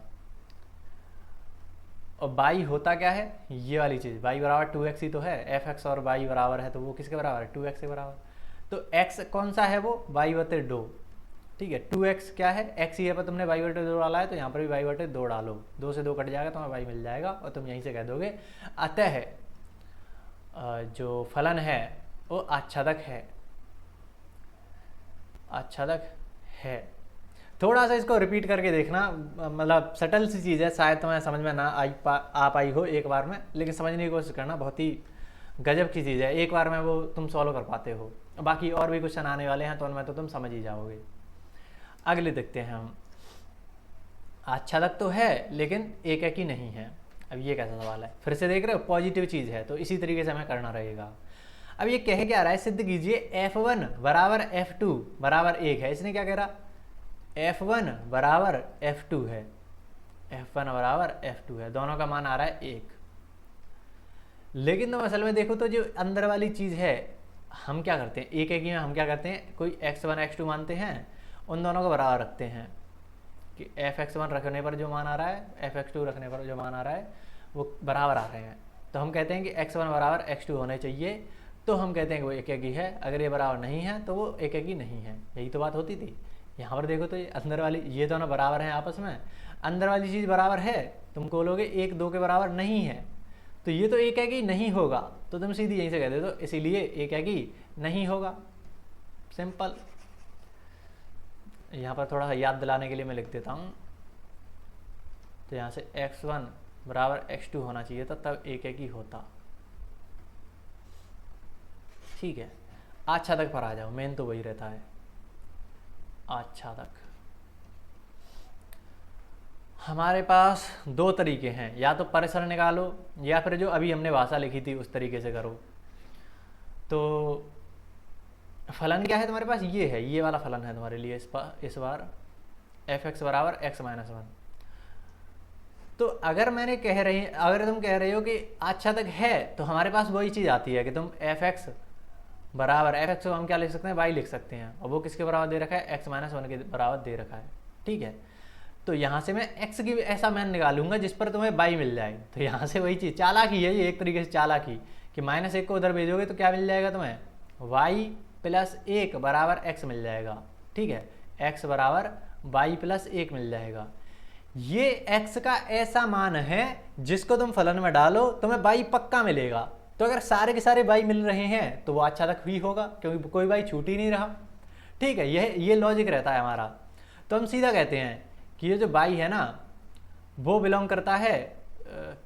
और y होता क्या है, ये वाली चीज़, y बराबर 2x ही तो है, एफ एक्स और y बराबर है तो वो किसके बराबर है, 2x के बराबर। तो x कौन सा है, वो y बटे 2, ठीक है। 2x क्या है, x ही है, पर तुमने y बटे 2 डाला है तो यहाँ पर भी y बटे 2 डालो, 2 से 2 कट जाएगा, तुम्हें y मिल जाएगा, और तुम यहीं से कह दोगे अतः जो फलन है वो आच्छादक है, आच्छादक है। थोड़ा सा इसको रिपीट करके देखना, मतलब सटल सी चीज़ है, शायद तुम्हें समझ में ना आ पाई हो एक बार में, लेकिन समझने की कोशिश करना, बहुत ही गजब की चीज़ है, एक बार में वो तुम सॉल्व कर पाते हो। बाकी और भी क्वेश्चन आने वाले हैं तो उनमें तो तुम समझ ही जाओगे। अगले देखते हैं हम, आच्छादक तो है लेकिन एक ही नहीं है। अब ये कैसा सवाल है, फिर से देख रहे हो, पॉजिटिव चीज़ है तो इसी तरीके से हमें करना रहेगा। अब ये कह क्या रहा है, सिद्ध कीजिए f1 बराबर f2 बराबर 1 है। इसने क्या कह रहा, f1 बराबर f2 है, F1 बराबर F2 है, दोनों का मान आ रहा है 1। लेकिन तुम असल में देखो तो जो अंदर वाली चीज़ है, हम क्या करते हैं एक में हम क्या करते हैं, कोई x1 x2 मानते हैं, उन दोनों को बराबर रखते हैं कि fx1 रखने पर जो मान आ रहा है fx2 रखने पर जो मान आ रहा है वो बराबर आ रहे हैं। तो हम कहते हैं कि x1 बराबर x2 होने चाहिए, तो हम कहते हैं कि वो एक ही है। अगर ये बराबर नहीं है तो वो एक ही नहीं है। यही तो बात होती थी। यहाँ पर देखो तो ये अंदर वाली, ये दोनों बराबर हैं आपस में, अंदर वाली चीज़ बराबर है, तुम बोलोगे एक दो के बराबर नहीं है, तो ये तो एक ही नहीं होगा, तो तुम सीधी यहीं से कह दे दो इसीलिए एक ही नहीं होगा। सिंपल। यहाँ पर थोड़ा याद दिलाने के लिए मैं लिख देता हूँ, तो यहाँ से x1 बराबर x2 होना चाहिए था, तब एक ही होता। ठीक है, आच्छादक पर आ जाओ, मेन तो वही रहता है आच्छादक। हमारे पास दो तरीके हैं, या तो परिसर निकालो या फिर जो अभी हमने भाषा लिखी थी उस तरीके से करो। तो फलन क्या है तुम्हारे पास, ये है, ये वाला फलन है तुम्हारे लिए इस बार f(x) बराबर x माइनस 1। तो अगर तुम कह रहे हो कि आच्छादक है, तो हमारे पास वही चीज़ आती है कि तुम f(x) बराबर f(x) को हम क्या लिख सकते हैं, y लिख सकते हैं, और वो किसके बराबर दे रखा है, x माइनस 1 के बराबर दे रखा है। ठीक है, तो यहाँ से मैं x की ऐसा मान निकालूंगा जिस पर तुम्हें y मिल जाए। तो यहाँ से वही चीज़ चालाकी है, ये एक तरीके से चालाकी कि -1 को उधर भेजोगे तो क्या मिल जाएगा तुम्हें, y प्लस 1 बराबर x मिल जाएगा। ठीक है, x बराबर y प्लस 1 मिल जाएगा। ये x का ऐसा मान है जिसको तुम फलन में डालो तुम्हें y पक्का मिलेगा। तो अगर सारे के सारे y मिल रहे हैं तो वो आच्छादक ही होगा, क्योंकि कोई y छूट ही नहीं रहा। ठीक है, ये लॉजिक रहता है हमारा। तो हम सीधा कहते हैं कि ये जो y है ना, वो बिलोंग करता है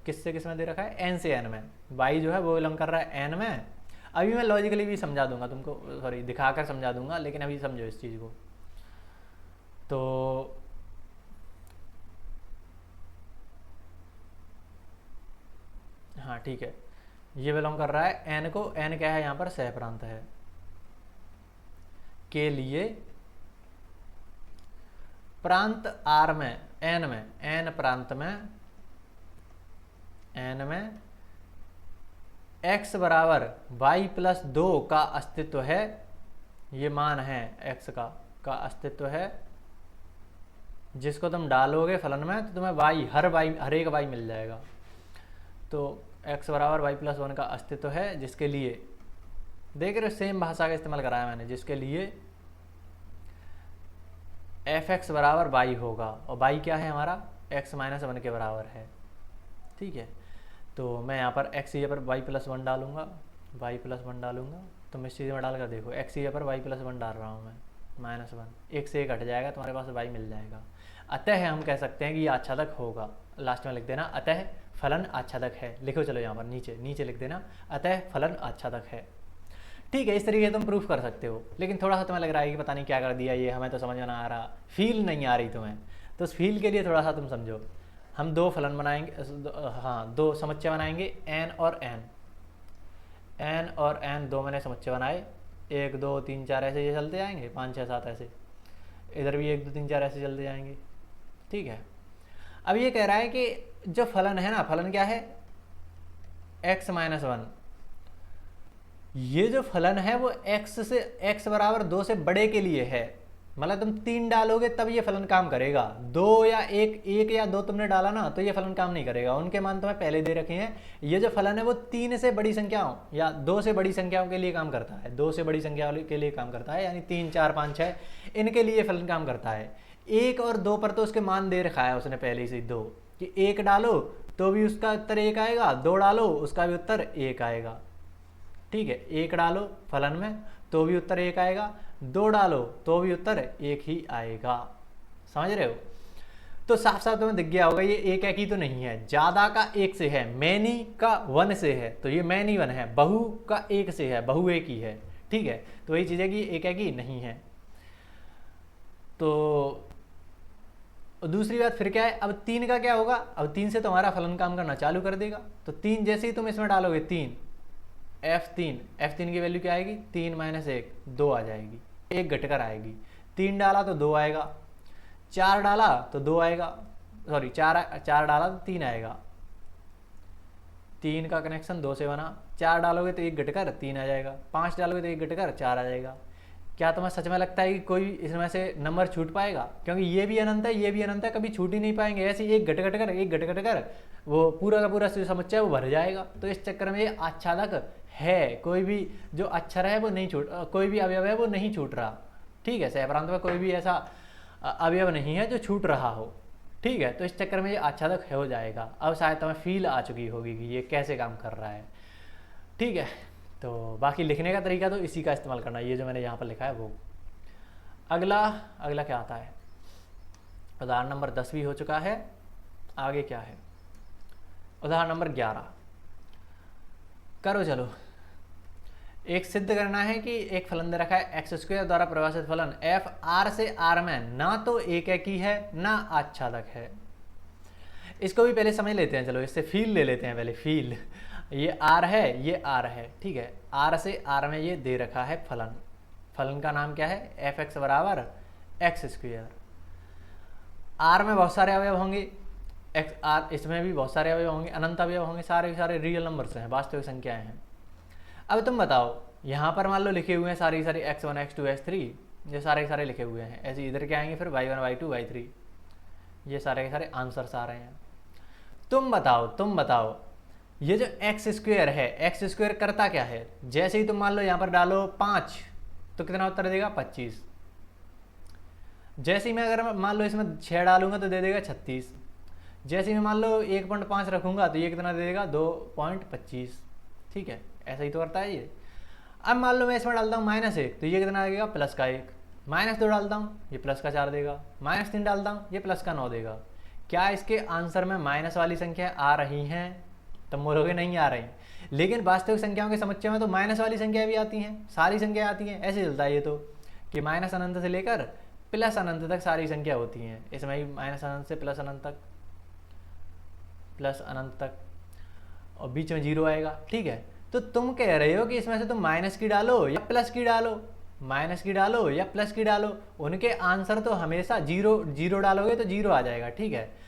किससे किस में दे रखा है, n से n में। y जो है वो बिलोंग कर रहा है n में। अभी मैं लॉजिकली भी समझा दूंगा तुमको, सॉरी दिखाकर समझा दूंगा, लेकिन अभी समझो इस चीज़ को। तो हाँ ठीक है, ये बिलोंग कर रहा है n को, n क्या है यहाँ पर, सह प्रांत है के लिए प्रांत r में, n प्रांत में, n में x बराबर y प्लस 2 का अस्तित्व है। ये मान है x का अस्तित्व है, जिसको तुम डालोगे फलन में तो तुम्हें हर एक y मिल जाएगा। तो x बराबर y प्लस 1 का अस्तित्व है, जिसके लिए देख रहे हो सेम भाषा का इस्तेमाल कराया मैंने, जिसके लिए f(x) बराबर y होगा, और y क्या है हमारा, x माइनस 1 के बराबर है। ठीक है, तो मैं यहाँ पर x पर y प्लस 1 डालूंगा, y प्लस 1 डालूंगा। तो मैं इस चीज़ में डाल कर देखो, x पर y प्लस 1 डाल रहा हूँ मैं, -1, एक से एक हट जाएगा, तुम्हारे पास y मिल जाएगा। अतः हम कह सकते हैं कि ये आच्छादक होगा। लास्ट में लिख देना अतः फलन आच्छादक है, लिखो चलो यहाँ पर नीचे लिख देना अतः फलन आच्छादक है। ठीक है, इस तरीके से तुम प्रूफ कर सकते हो। लेकिन थोड़ा सा तुम्हें लग रहा है कि पता नहीं क्या कर दिया ये, हमें तो समझ में ना आ रहा, फील नहीं आ रही तुम्हें। तो उस फील के लिए थोड़ा सा तुम समझो, हम दो फलन बनाएंगे, हाँ दो समुच्चय बनाएंगे, n और n दो मैंने समुच्चय बनाए, 1 2 3 4 ऐसे ये चलते जाएंगे, 5 6 7 ऐसे, इधर भी 1 2 3 4 ऐसे चलते जाएंगे। ठीक है, अब ये कह रहा है कि जो फलन है ना, फलन क्या है, x माइनस 1, ये जो फलन है वो x बराबर 2 से बड़े के लिए है। मतलब तुम 3 डालोगे तब ये फलन काम करेगा, 2 या 1 या 2 तुमने डाला ना तो ये फलन काम नहीं करेगा। उनके मान तुम्हें पहले दे रखे हैं। ये जो फलन है वो 3 से बड़ी संख्याओं या 2 से बड़ी संख्याओं के लिए काम करता है, 2 से बड़ी संख्याओं के लिए काम करता है, यानी 3 4 5 6 इनके लिए फलन काम करता है। 1 और 2 पर तो उसके मान दे रखा है उसने पहले से 2, कि 1 डालो तो भी उसका उत्तर 1 आएगा, 2 डालो उसका भी उत्तर 1 आएगा। ठीक है, 1 डालो फलन में तो भी उत्तर 1 आएगा, 2 डालो तो भी उत्तर 1 ही आएगा। समझ रहे हो? तो साफ साफ तुम्हें दिख गया होगा ये एक ही तो नहीं है, ज्यादा का 1 से है, मैनी का 1 से है, तो ये मैनी 1 है, बहु का 1 से है, बहु 1 ही है। ठीक है, तो वही चीज है कि एक ही नहीं है। तो दूसरी बात फिर क्या है, अब 3 का क्या होगा, अब 3 से तुम्हारा फलन काम करना चालू कर देगा। तो 3 जैसे ही तुम इसमें डालोगे, 3 f3 की वैल्यू क्या आएगी, 3 - 1 2 आ जाएगी, 1 घटकर आएगी। 3 डाला तो 2 आएगा, 4 डाला तो 2 आएगा, सॉरी चार डाला तो 3 आएगा, 3 का कनेक्शन 2 से बना, 4 डालोगे तो 1 घटकर 3 आ जाएगा, 5 डालोगे तो 1 घटकर 4 आ जाएगा। क्या तुम्हें सच में लगता है कि कोई इसमें से नंबर छूट पाएगा? क्योंकि ये भी अनंत है, ये भी अनंत है, कभी छूट ही नहीं पाएंगे। ऐसे एक घट घट कर एक घट घट कर वो पूरा का पूरा जो समुच्चय है वो भर जाएगा। तो इस चक्कर में ये आच्छादक है, कोई भी जो अक्षर है वो नहीं छूट, कोई भी अवयव है वो नहीं छूट रहा। ठीक है, सहप्रांत में कोई भी ऐसा अवयव नहीं है जो छूट रहा हो। ठीक है, तो इस चक्कर में ये आच्छादक हो जाएगा। अब शायद तुम्हें फील आ चुकी होगी कि ये कैसे काम कर रहा है। ठीक है, तो बाकी लिखने का तरीका तो इसी का इस्तेमाल करना है, ये जो मैंने यहाँ पर लिखा है वो। अगला क्या आता है? उदाहरण नंबर 10 भी हो चुका है। आगे क्या है? उदाहरण नंबर 11 करो। चलो, एक सिद्ध करना है कि एक फलन दे रखा है एक्स स्क्वायर द्वारा परिभाषित फलन एफ आर से आर में ना तो एकैकी है ना आच्छादक है। इसको भी पहले समझ लेते हैं। चलो, इससे फील ले लेते हैं पहले। फील, ये आर है, ये आर है। ठीक है, आर से आर में ये दे रखा है फलन। फलन का नाम क्या है? एफ एक्स बराबर एक्स स्क्वायर। आर में बहुत सारे अवयव होंगे, एक्स आर इसमें भी बहुत सारे अवयव होंगे, अनंत अवयव होंगे, सारे सारे रियल नंबर्स हैं, वास्तविक संख्याएं हैं। अब तुम बताओ, यहाँ पर मान लो लिखे हुए हैं सारी सारी x1 x2 x3, ये सारे सारे लिखे हुए हैं। ऐसे इधर क्या आएंगे फिर y1 y2 y3, ये सारे के सारे आंसर्स आ रहे हैं। तुम बताओ ये जो एक्स स्क्वायर है, एक्स स्क्वायर करता क्या है? जैसे ही तुम मान लो यहाँ पर डालो 5 तो कितना उत्तर देगा? 25। जैसे ही मैं अगर मान लो इसमें 6 डालूंगा तो दे देगा 36। जैसे ही मैं मान लो 1.5 रखूंगा तो ये कितना दे देगा? 2.25। ठीक है, ऐसा ही तो करता है ये। अब मान लो मैं इसमें डालता हूँ -1 तो ये कितना देगा? +1। -2 डालता हूँ, ये +4 देगा। -3 डालता हूँ, ये +9 देगा। क्या इसके आंसर में माइनस वाली संख्या आ रही हैं? तुम बोलोगे नहीं आ रही, लेकिन वास्तविक संख्याओं के समुच्चय में तो माइनस वाली संख्या भी आती हैं, सारी संख्या आती हैं। ऐसे चलता है ये तो, कि माइनस अनंत से लेकर प्लस अनंत तक सारी संख्या होती हैं। इसमें ही माइनस अनंत से प्लस अनंत तक, और बीच में 0 आएगा। ठीक है, तो तुम कह रहे हो कि इसमें से तुम माइनस की डालो या प्लस की डालो, माइनस की डालो या प्लस की डालो, उनके आंसर तो हमेशा 0 डालोगे तो 0 आ जाएगा। ठीक है,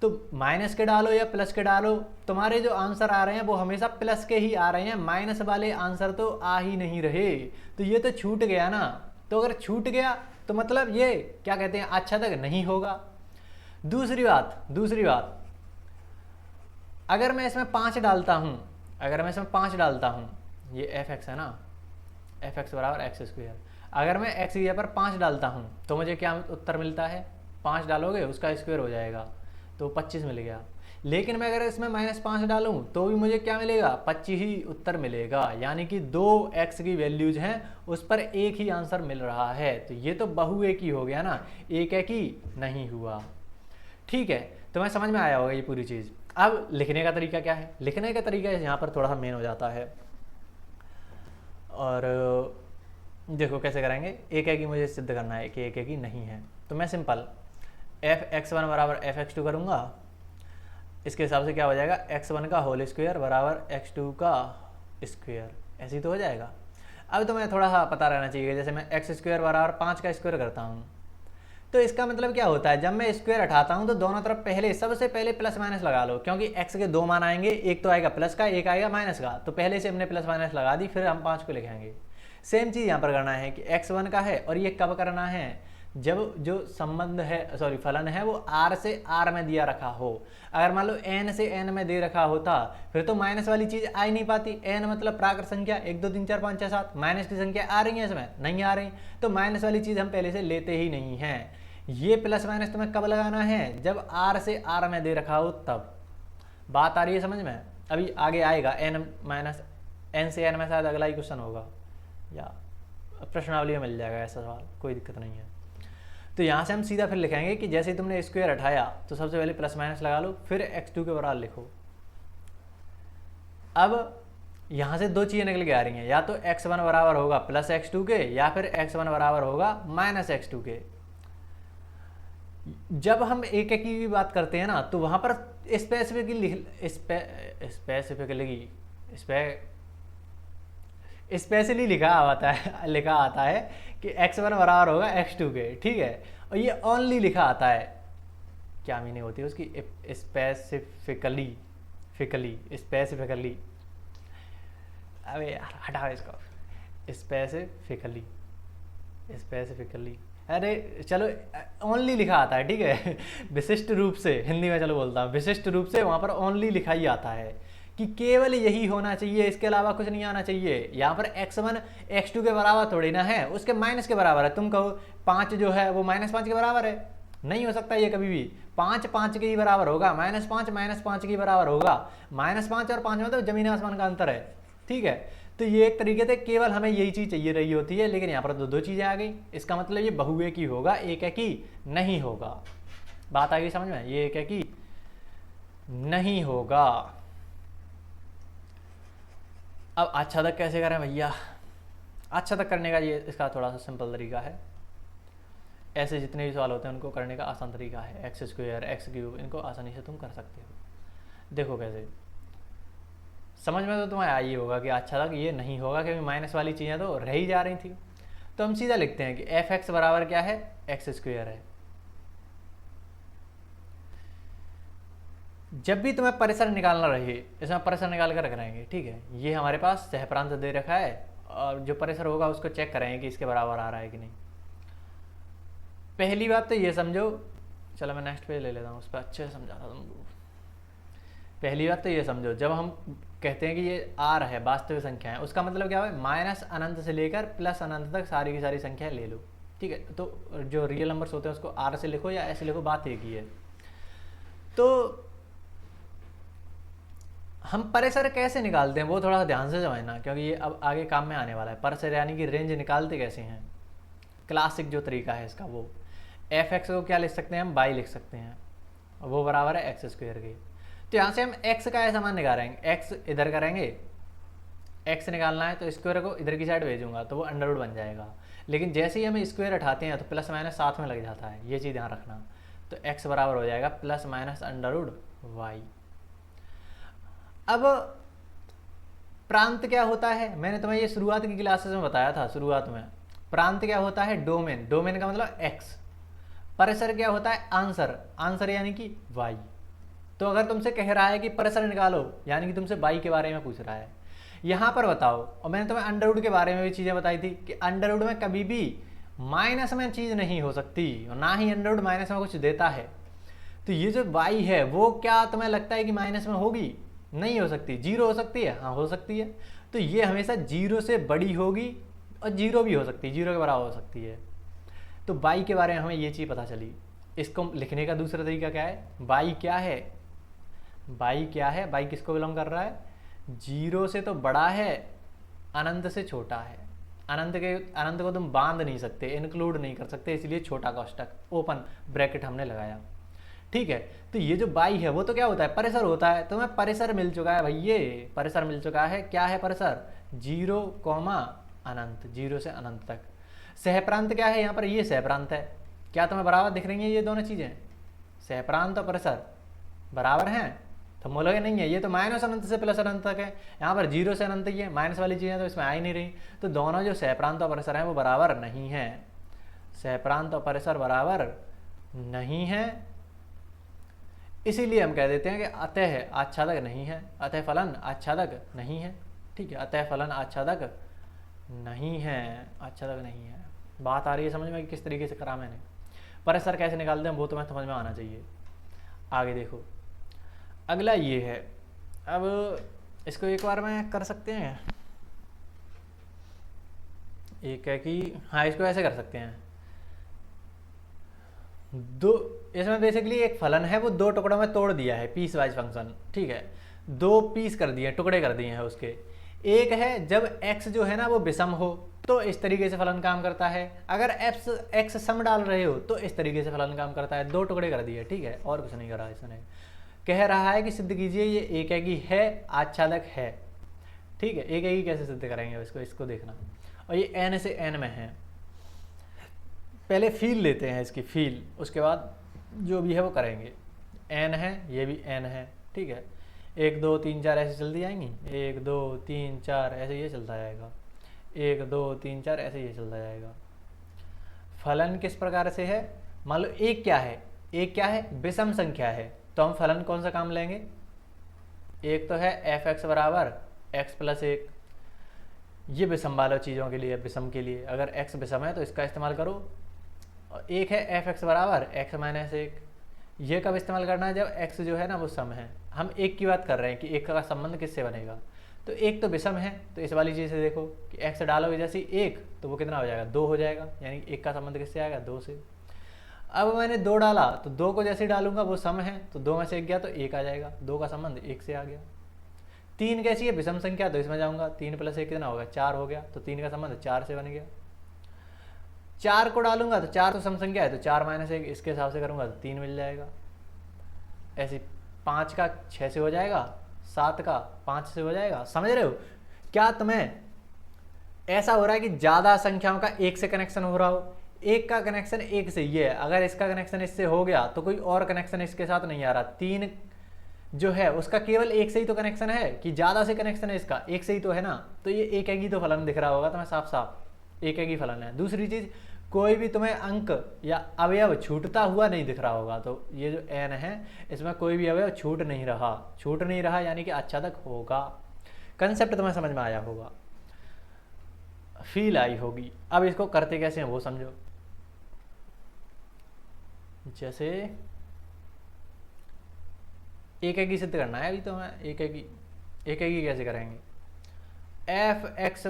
तो माइनस के डालो या प्लस के डालो, तुम्हारे जो आंसर आ रहे हैं वो हमेशा प्लस के ही आ रहे हैं, माइनस वाले आंसर तो आ ही नहीं रहे। तो ये तो छूट गया ना। तो अगर छूट गया तो मतलब ये क्या कहते हैं? आच्छादक नहीं होगा। दूसरी बात, अगर मैं इसमें 5 डालता हूँ, ये एफ एक्स है ना, एफ एक्स बराबर एक्स स्क्वायर। अगर मैं एक्स की जगह पर 5 डालता हूँ तो मुझे क्या उत्तर मिलता है? 5 डालोगे उसका स्क्वायर हो जाएगा तो 25 मिल गया। लेकिन मैं अगर इसमें -5 डालूं तो भी मुझे क्या मिलेगा? 25 ही उत्तर मिलेगा। यानी कि 2 x की वैल्यूज हैं, उस पर एक ही आंसर मिल रहा है। तो ये तो बहु एक ही हो गया ना, एक ही नहीं हुआ। ठीक है, तो मैं समझ में आया होगा ये पूरी चीज़। अब लिखने का तरीका क्या है? लिखने का तरीका यहाँ पर थोड़ा सा मेन हो जाता है, और देखो कैसे करेंगे। एक है कि मुझे सिद्ध करना है कि एक है कि नहीं है, तो मैं सिंपल f(x1) बराबर f(x2) करूँगा। इसके हिसाब से क्या हो जाएगा? x1 का होल स्क्वायर बराबर x2 का स्क्वायर, ऐसे ही तो हो जाएगा। अब तो मैं थोड़ा सा पता रहना चाहिए, जैसे मैं x स्क्वायर बराबर 5 का स्क्वायर करता हूँ तो इसका मतलब क्या होता है? जब मैं स्क्वायर हटाता हूँ तो दोनों तरफ सबसे पहले प्लस माइनस लगा लो, क्योंकि x के 2 मान आएंगे, एक तो आएगा प्लस का, एक आएगा माइनस का। तो पहले से हमने प्लस माइनस लगा दी, फिर हम 5 को लिखेंगे। सेम चीज़ यहाँ पर करना है कि x1 का है, और ये कब करना है? जब जो संबंध है, सॉरी फलन है, वो r से r में दिया रखा हो। अगर मान लो n से n में दे रखा होता फिर तो माइनस वाली चीज़ आ ही नहीं पाती। n मतलब प्राकृत संख्या 1 2 3 4 5 6 7, माइनस की संख्या आ रही है इसमें? नहीं आ रही। तो माइनस वाली चीज़ हम पहले से लेते ही नहीं हैं। ये प्लस माइनस तुम्हें कब लगाना है? जब r से r में दे रखा हो तब। बात आ रही है समझ में? अभी आगे आएगा n से n में, शायद अगला ही क्वेश्चन होगा या प्रश्नावली में मिल जाएगा ऐसा सवाल, कोई दिक्कत नहीं है। तो यहाँ से हम सीधा फिर लिखेंगे कि जैसे ही तुमने स्क्वायर हटाया तो सबसे पहले प्लस माइनस लगा लो, फिर x2 के बराबर लिखो। अब यहाँ से 2 चीज़ें निकल के आ रही हैं, या तो x1 बराबर होगा प्लस x2 के, या फिर x1 बराबर होगा माइनस x2 के। जब हम एक की बात करते हैं ना, तो वहाँ पर स्पेशली लिखा आता है कि x1 बराबर होगा x2 के। ठीक है, और ये ओनली लिखा आता है, क्या मीनिंग होती है उसकी? स्पेसिफिकली, स्पेसिफिकली, अबे यार हटाओ इसको, स्पेसिफिकली, स्पेसिफिकली, अरे चलो, ओनली लिखा आता है, ठीक है। विशिष्ट रूप से, हिंदी में चलो बोलता हूँ, विशिष्ट रूप से वहाँ पर ओनली लिखा ही आता है कि केवल यही होना चाहिए, इसके अलावा कुछ नहीं आना चाहिए। यहाँ पर x1 x2 के बराबर थोड़ी ना है, उसके माइनस के बराबर है। तुम कहो 5 जो है वो -5 के बराबर है, नहीं हो सकता ये कभी भी। 5 5 के ही बराबर होगा, -5 के ही बराबर होगा। -5 और 5 में तो जमीन आसमान का अंतर है, ठीक है। तो ये एक तरीके से केवल हमें यही चीज़ चाहिए रही होती है, लेकिन यहाँ पर तो दो चीज़ें आ गई। इसका मतलब ये बहुएक ही होगा, एक एक ही नहीं होगा। बात आ गई समझ में? ये एक एक ही नहीं होगा। अब आच्छादक कैसे करें भैया? आच्छादक करने का ये इसका थोड़ा सा सिंपल तरीका है। ऐसे जितने भी सवाल होते हैं उनको करने का आसान तरीका है। x² x³ इनको आसानी से तुम कर सकते हो। देखो कैसे, समझ में तो तुम्हें आ ही होगा कि आच्छादक ये नहीं होगा, क्योंकि माइनस वाली चीज़ें तो रह ही जा रही थी। तो हम सीधा लिखते हैं कि f(x) बराबर क्या है? x² है। जब भी तुम्हें परिसर निकालना रहे, इसमें परिसर निकाल कर रख रहेंगे, ठीक है। ये हमारे पास सहप्रांत दे रखा है, और जो परिसर होगा उसको चेक करेंगे कि इसके बराबर आ रहा है कि नहीं। पहली बात तो ये समझो, चलो मैं नेक्स्ट पेज ले लेता हूँ, उस पर अच्छे से समझाता हूँ तुमको। पहली बात तो ये समझो, जब हम कहते हैं कि ये आर है, वास्तविक संख्या है, उसका मतलब क्या है? माइनस अनंत से लेकर प्लस अनंत तक सारी की सारी संख्याएं ले लो, ठीक है। तो जो रियल नंबर्स होते हैं उसको आर से लिखो या ऐसे लिखो, बात एक ही है। तो हम परिसर कैसे निकालते हैं वो थोड़ा सा ध्यान से समझना, क्योंकि ये अब आगे काम में आने वाला है। परिसर यानी कि रेंज निकालते कैसे हैं, क्लासिक जो तरीका है इसका, वो f(x) को क्या लिख सकते हैं हम? y लिख सकते हैं, वो बराबर है x² के। तो यहाँ से हम x का ऐसा मान निकालेंगे, x इधर करेंगे, x निकालना है तो स्क्वायर को इधर की साइड भेजूंगा तो वो अंडर रूट बन जाएगा। लेकिन जैसे ही हम स्क्वायर उठाते हैं तो प्लस माइनस साथ में लग जाता है, ये चीज़ ध्यान रखना। तो x बराबर हो जाएगा plus minus under root y। अब प्रांत क्या होता है? मैंने तुम्हें ये शुरुआत की क्लासेस में बताया था। शुरुआत में प्रांत क्या होता है? डोमेन, डोमेन का मतलब x। परिसर क्या होता है? आंसर, आंसर यानी कि y। तो अगर तुमसे कह रहा है कि परिसर निकालो, यानी कि तुमसे y के बारे में पूछ रहा है। यहाँ पर बताओ, और मैंने तुम्हें अंडर रूट के बारे में भी चीज़ें बताई थी कि अंडर रूट में कभी भी माइनस में चीज़ नहीं हो सकती, और ना ही अंडर रूट माइनस में कुछ देता है। तो ये जो y है वो क्या तुम्हें लगता है कि माइनस में होगी? नहीं हो सकती। जीरो हो सकती है? हाँ हो सकती है। तो ये हमेशा जीरो से बड़ी होगी, और जीरो भी हो सकती है, जीरो के बराबर हो सकती है। तो y के बारे में हमें ये चीज़ पता चली। इसको लिखने का दूसरा तरीका क्या है? y क्या है? y क्या है? y किसको बिलोंग कर रहा है? जीरो से तो बड़ा है, अनंत से छोटा है। अनंत को तुम बांध नहीं सकते, इंक्लूड नहीं कर सकते, इसलिए छोटा कोष्टक, ओपन ब्रैकेट हमने लगाया, ठीक है। तो ये जो y है वो तो क्या होता है? परिसर होता है। तो हमें परिसर मिल चुका है भैया, परिसर मिल चुका है। क्या है परिसर? 0, अनंत, 0 से अनंत तक। सहप्रांत क्या है यहाँ पर? ये सहप्रांत है। क्या तुम्हें बराबर दिख रही हैं ये दोनों चीज़ें? सहप्रांत और परिसर बराबर हैं? तो बोलोगे नहीं है, ये तो माइनस अनंत से प्लस अनंत तक है, यहाँ पर 0 से अनंत ही है, माइनस वाली चीज़ें तो इसमें आ ही नहीं रही। तो दोनों जो सहप्रांत और परिसर हैं वो बराबर नहीं है। सहप्रांत और परिसर बराबर नहीं है, इसीलिए हम कह देते हैं कि अतः आच्छादक नहीं है, अतः फलन आच्छादक नहीं है, ठीक है। अतः फलन आच्छादक नहीं है, आच्छादक नहीं है। बात आ रही है समझ में कि किस तरीके से करा मैंने? परिसर कैसे निकालते हैं वो तुम्हें समझ में आना चाहिए। आगे देखो, अगला ये है। अब इसको एक बार में कर सकते हैं, एक है कि हाँ इसको ऐसे कर सकते हैं। दो, इसमें बेसिकली एक फलन है वो दो टुकड़ों में तोड़ दिया है, पीस वाइज फंक्शन, ठीक है। दो पीस कर दिए, टुकड़े कर दिए हैं उसके। एक है जब x जो है ना वो विषम हो तो इस तरीके से फलन काम करता है, अगर x सम डाल रहे हो तो इस तरीके से फलन काम करता है। दो टुकड़े कर दिए, ठीक है, और कुछ नहीं करा इसने। कह रहा है कि सिद्ध कीजिए ये एक ही है, आच्छादक है, ठीक है। एक ही कैसे सिद्ध करेंगे इसको देखना। और ये n से n में है। पहले फील लेते हैं इसकी फील, उसके बाद जो भी है वो करेंगे। n है, ये भी n है, ठीक है। 1 2 3 4 ऐसे चलती जाएंगी, 1 2 3 4 ऐसे ये चलता जाएगा, 1 2 3 4 ऐसे ये चलता जाएगा। फलन किस प्रकार से है? मान लो एक क्या है? एक क्या है, विषम संख्या है, तो हम फलन कौन सा काम लेंगे, एक तो है एफ एक्स बराबर एक्स प्लस एक, ये विषम वाला चीज़ों के लिए, विषम के लिए अगर एक्स विषम है तो इसका इस्तेमाल करो। और एक है एफ एक्स बराबर एक्स माइनस एक, ये कब इस्तेमाल करना है, जब एक्स जो है ना वो सम है। हम एक की बात कर रहे हैं कि एक का संबंध किससे बनेगा, तो एक तो विषम है, तो इस वाली चीज़ से देखो कि एक्स डालोगे जैसे एक तो वो कितना हो जाएगा, दो हो जाएगा, यानी एक का संबंध किससे आएगा, दो से। अब मैंने दो डाला तो दो को जैसे ही डालूंगा वो सम है, तो दो में से एक गया तो एक आ जाएगा, दो का संबंध एक से आ गया। तीन कैसी है, विषम संख्या, तो इसमें जाऊंगा, तीन प्लस एक कितना होगा, चार हो गया, तो तीन का संबंध चार से बन गया। चार को डालूंगा तो चार तो सम संख्या है, तो चार माइनस एक, इसके हिसाब से करूंगा तो तीन मिल जाएगा। ऐसे पाँच का छः से हो जाएगा, सात का पाँच से हो जाएगा। समझ रहे हो, क्या तुम्हें ऐसा हो रहा है कि ज़्यादा संख्याओं का एक से कनेक्शन हो रहा हो, एक का कनेक्शन एक से ये है, अगर इसका कनेक्शन इससे हो गया तो कोई और कनेक्शन इसके साथ नहीं आ रहा। तीन जो है उसका केवल एक से ही तो कनेक्शन है, कि ज़्यादा से कनेक्शन है इसका, एक से ही तो है ना, तो ये एक ही तो फलन दिख रहा होगा तुम्हें साफ साफ, एक ही फलन है। दूसरी चीज़, कोई भी तुम्हें अंक या अवयव छूटता हुआ नहीं दिख रहा होगा, तो ये जो एन है इसमें कोई भी अवयव छूट नहीं रहा, यानी कि अच्छा तक होगा। कंसेप्ट तुम्हें समझ में आया होगा, फील आई होगी। अब इसको करते कैसे हैं वो समझो। जैसे एक ही सिद्ध करना है अभी तो हमें, एक ही कैसे करेंगे, एफ एक्स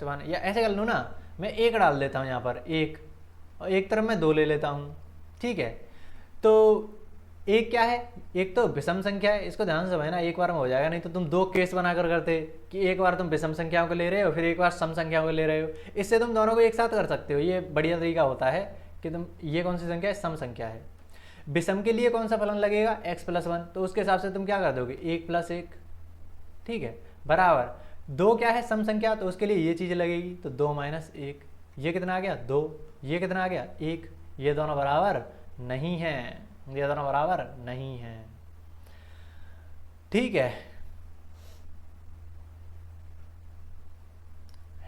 वन या ऐसे कर लूँ ना, मैं एक डाल देता हूँ यहाँ पर, एक, और एक तरफ मैं दो ले लेता हूँ, ठीक है। तो एक क्या है, एक तो विषम संख्या है, इसको ध्यान से समझना, एक बार में हो जाएगा, नहीं तो तुम दो केस बनाकर करते कि एक बार तुम विषम संख्याओं को ले रहे हो फिर एक बार सम संख्याओं को ले रहे हो, इससे तुम दोनों को एक साथ कर सकते हो। ये बढ़िया तरीका होता है कि तुम, ये कौन सी संख्या है, सम संख्या है। विषम के लिए कौन सा फलन लगेगा, x प्लस वन, तो उसके हिसाब से तुम क्या कर दोगे, एक प्लस एक, ठीक है, बराबर। दो क्या है, सम संख्या, तो उसके लिए ये चीज़ लगेगी, तो दो माइनस एक, ये कितना आ गया, दो, ये कितना आ गया, एक, ये दोनों बराबर नहीं है, ये दोनों बराबर नहीं है, ठीक है।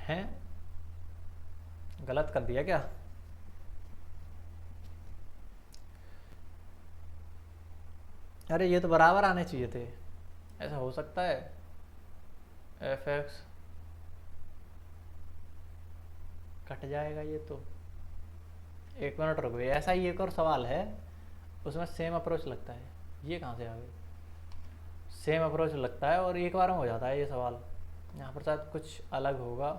हैं, गलत कर दिया क्या, अरे ये तो बराबर आने चाहिए थे, ऐसा हो सकता है, एफ एक्स कट जाएगा ये तो। एक मिनट रुको, ऐसा ही एक और सवाल है, उसमें सेम अप्रोच लगता है, ये कहाँ से आ गई, सेम अप्रोच लगता है और एक बार में हो जाता है ये सवाल, यहाँ पर शायद कुछ अलग होगा।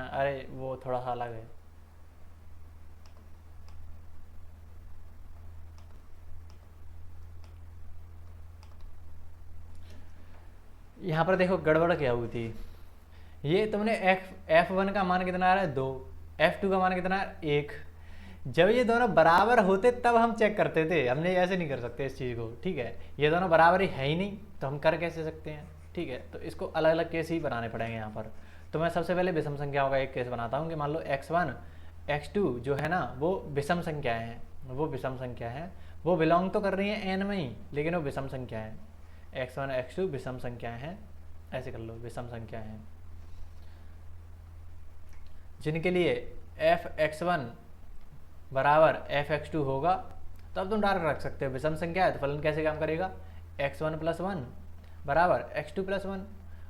अरे वो थोड़ा सा अलग है, यहाँ पर देखो गड़बड़ क्या हुई थी, ये तुमने एफ वन का मान कितना आ रहा है, दो, एफ टू का मान कितना है, एक। जब ये दोनों बराबर होते तब हम चेक करते थे, हमने ऐसे नहीं कर सकते इस चीज़ को, ठीक है। ये दोनों बराबर ही है ही नहीं तो हम कर कैसे सकते हैं, ठीक है। तो इसको अलग अलग केस ही बनाने पड़ेंगे यहाँ पर। तो मैं सबसे पहले विषम संख्याओं का एक केस बनाता हूँ कि मान लो एक्स वन एक्स टू जो है ना वो विषम संख्याएँ हैं, वो विषम संख्या है, वो बिलोंग तो कर रही हैं एन में ही, लेकिन वो विषम संख्या है। एक्स वन एक्स टू विषम संख्याएँ हैं, ऐसे कर लो, विषम संख्या हैं जिनके लिए एफ एक्स वन बराबर एफ एक्स टू होगा, तो अब तुम डायरेक्ट रख सकते हो, विषम संख्या है तो फलन कैसे काम करेगा, एक्स वन प्लस वन बराबर x two plus one,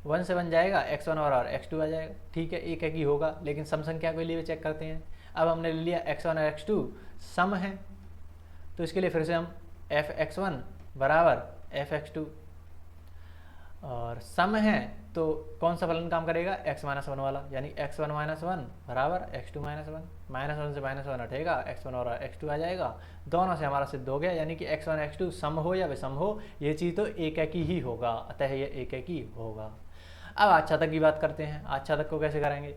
one से बन जाएगा एक्स वन बराबर एक्स टू आ जाएगा, ठीक है, एक ही होगा। लेकिन सम संख्या के लिए चेक करते हैं, अब हमने ले लिया एक्स वन और एक्स टू सम है, तो इसके लिए फिर से हम एफ एक्स वन बराबर एफ एक्स टू, और सम है तो कौन सा फलन काम करेगा, एक्स माइनस वन वाला, यानी एक्स वन माइनस वन बराबर x two minus one, minus one से माइनस वन हटेगा, एक्स वन और एक्स टू आ जाएगा, दोनों से हमारा सिद्ध हो गया, यानी कि एक्स वन एक्स टू सम हो या विषम हो, ये चीज़ तो एक ही होगा, अतः ये एक ही होगा। अब आच्छादक की बात करते हैं, आच्छादक को कैसे करेंगे,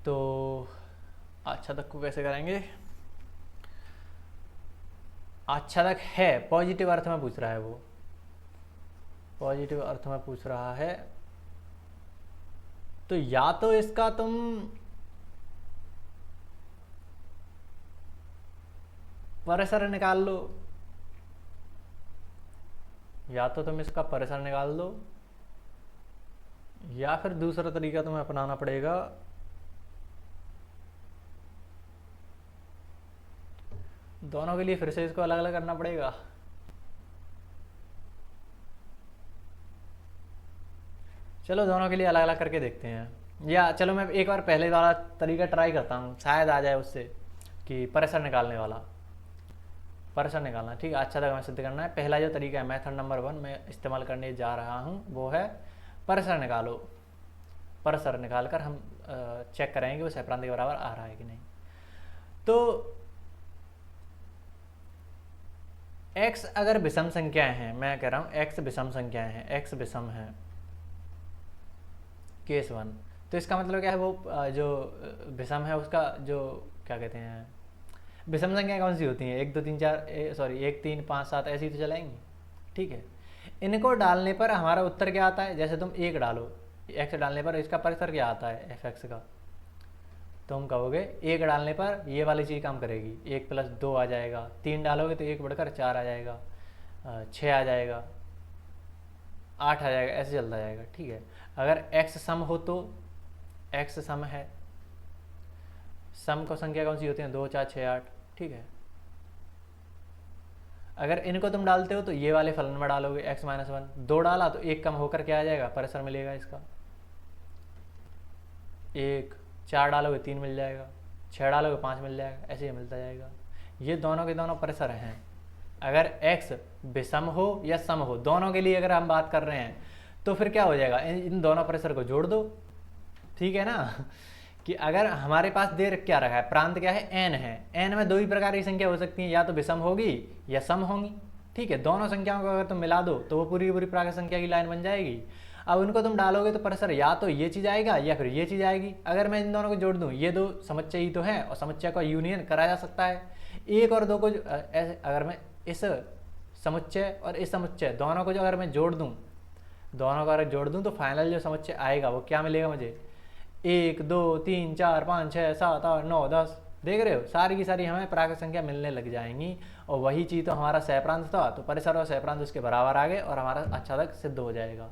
तो आच्छादक को कैसे करेंगे, आच्छादक है पॉजिटिव अर्थ में पूछ रहा है, वो पॉजिटिव अर्थ में पूछ रहा है, तो या तो इसका तुम परिसर निकाल लो, या तो तुम इसका परिसर निकाल दो, या फिर दूसरा तरीका तुम्हें अपनाना पड़ेगा। दोनों के लिए फिर से इसको अलग अलग करना पड़ेगा। चलो दोनों के लिए अलग अलग करके देखते हैं, या चलो मैं एक बार पहले वाला तरीका ट्राई करता हूँ, शायद आ जाए उससे, कि परिसर निकालने वाला, परिसर निकालना। ठीक है, अच्छा तक हमें सिद्ध करना है। पहला जो तरीका है, मेथड नंबर 1 मैं इस्तेमाल करने जा रहा हूँ, वो है परिसर निकालो। परिसर निकाल कर हम चेक करेंगे वो सहप्रांत के बराबर आ रहा है कि नहीं। तो x अगर विषम संख्याएं हैं, मैं कह रहा हूँ x विषम संख्याएं हैं, x विषम है केस 1, तो इसका मतलब क्या है, वो जो विषम है उसका जो क्या कहते हैं, विषम संख्या कौन सी होती हैं, 1 2 3 4 सॉरी 1 3 5 7 ऐसी तो चलाएंगी। ठीक है, इनको डालने पर हमारा उत्तर क्या आता है, जैसे तुम 1 डालो, x डालने पर इसका परिसर क्या आता है fx का, तुम कहोगे 1 डालने पर ये वाली चीज़ काम करेगी, 1 + 2 आ जाएगा, 3 डालोगे तो 1 बढ़कर 4 आ जाएगा, 6 आ जाएगा, 8 आ जाएगा, ऐसे चलता जाएगा। ठीक है, अगर x सम हो तो x सम है, सम को संख्या कौन सी होती है, 2 4 6 8। ठीक है, अगर इनको तुम डालते हो तो ये वाले फलन में डालोगे x - 1, 2 डाला तो 1 कम होकर क्या आ जाएगा, परिसर मिलेगा इसका 1, 4 डालोगे 3 मिल जाएगा, 6 डालोगे 5 मिल जाएगा, ऐसे ही मिलता जाएगा। ये दोनों के दोनों परिसर हैं। अगर x विषम हो या सम हो, दोनों के लिए अगर हम बात कर रहे हैं, तो फिर क्या हो जाएगा, इन दोनों परिसर को जोड़ दो। ठीक है ना, कि अगर हमारे पास दे क्या रखा है, प्रांत क्या है, n है, n में 2 ही प्रकार की संख्या हो सकती है, या तो विषम होगी या सम होंगी। ठीक है, दोनों संख्याओं को अगर तुम मिला दो तो वो पूरी पूरी प्राकृत संख्या की लाइन बन जाएगी। अब उनको तुम डालोगे तो परिसर या तो ये चीज़ आएगा या फिर ये चीज़ आएगी। अगर मैं इन दोनों को जोड़ दूँ, ये 2 समुच्चय ही तो है और समुच्चय का यूनियन करा जा सकता है। 1 और 2 को अगर मैं इस समुच्चय और इस समुच्चय दोनों को जो अगर मैं जोड़ दूँ, दोनों को अगर जोड़ दूँ तो फाइनल जो समुच्चय आएगा वो क्या मिलेगा मुझे, 1 2 3 4 5 6 7 8 9 10। देख रहे हो, सारी की सारी हमें प्राकृत संख्या मिलने लग जाएंगी, और वही चीज़ तो हमारा सहप्रांत था, तो परिसर और सहप्रांत उसके बराबर आ गए और हमारा अच्छा तक सिद्ध हो जाएगा।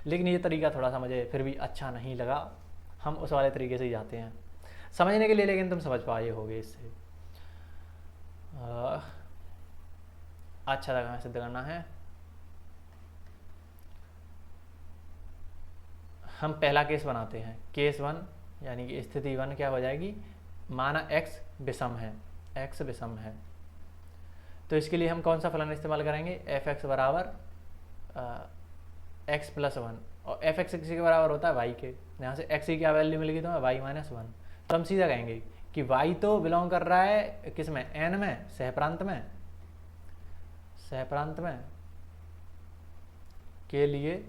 लेकिन ये तरीका थोड़ा सा मुझे फिर भी अच्छा नहीं लगा, हम उस वाले तरीके से ही जाते हैं समझने के लिए, लेकिन तुम समझ पाए होगे इससे। अच्छा तक हमें सिद्ध करना है। हम पहला केस बनाते हैं, केस 1 यानी कि स्थिति 1 क्या हो जाएगी, माना x विषम है, x विषम है, तो इसके लिए हम कौन सा फलन इस्तेमाल करेंगे, fx बराबर x + 1, और fx किसी के बराबर होता है y के, यहाँ से x की क्या वैल्यू मिलेगी तो y - 1, तो हम सीधा कहेंगे कि y तो बिलोंग कर रहा है किस में, n में, सहप्रांत में, सहप्रांत में के लिए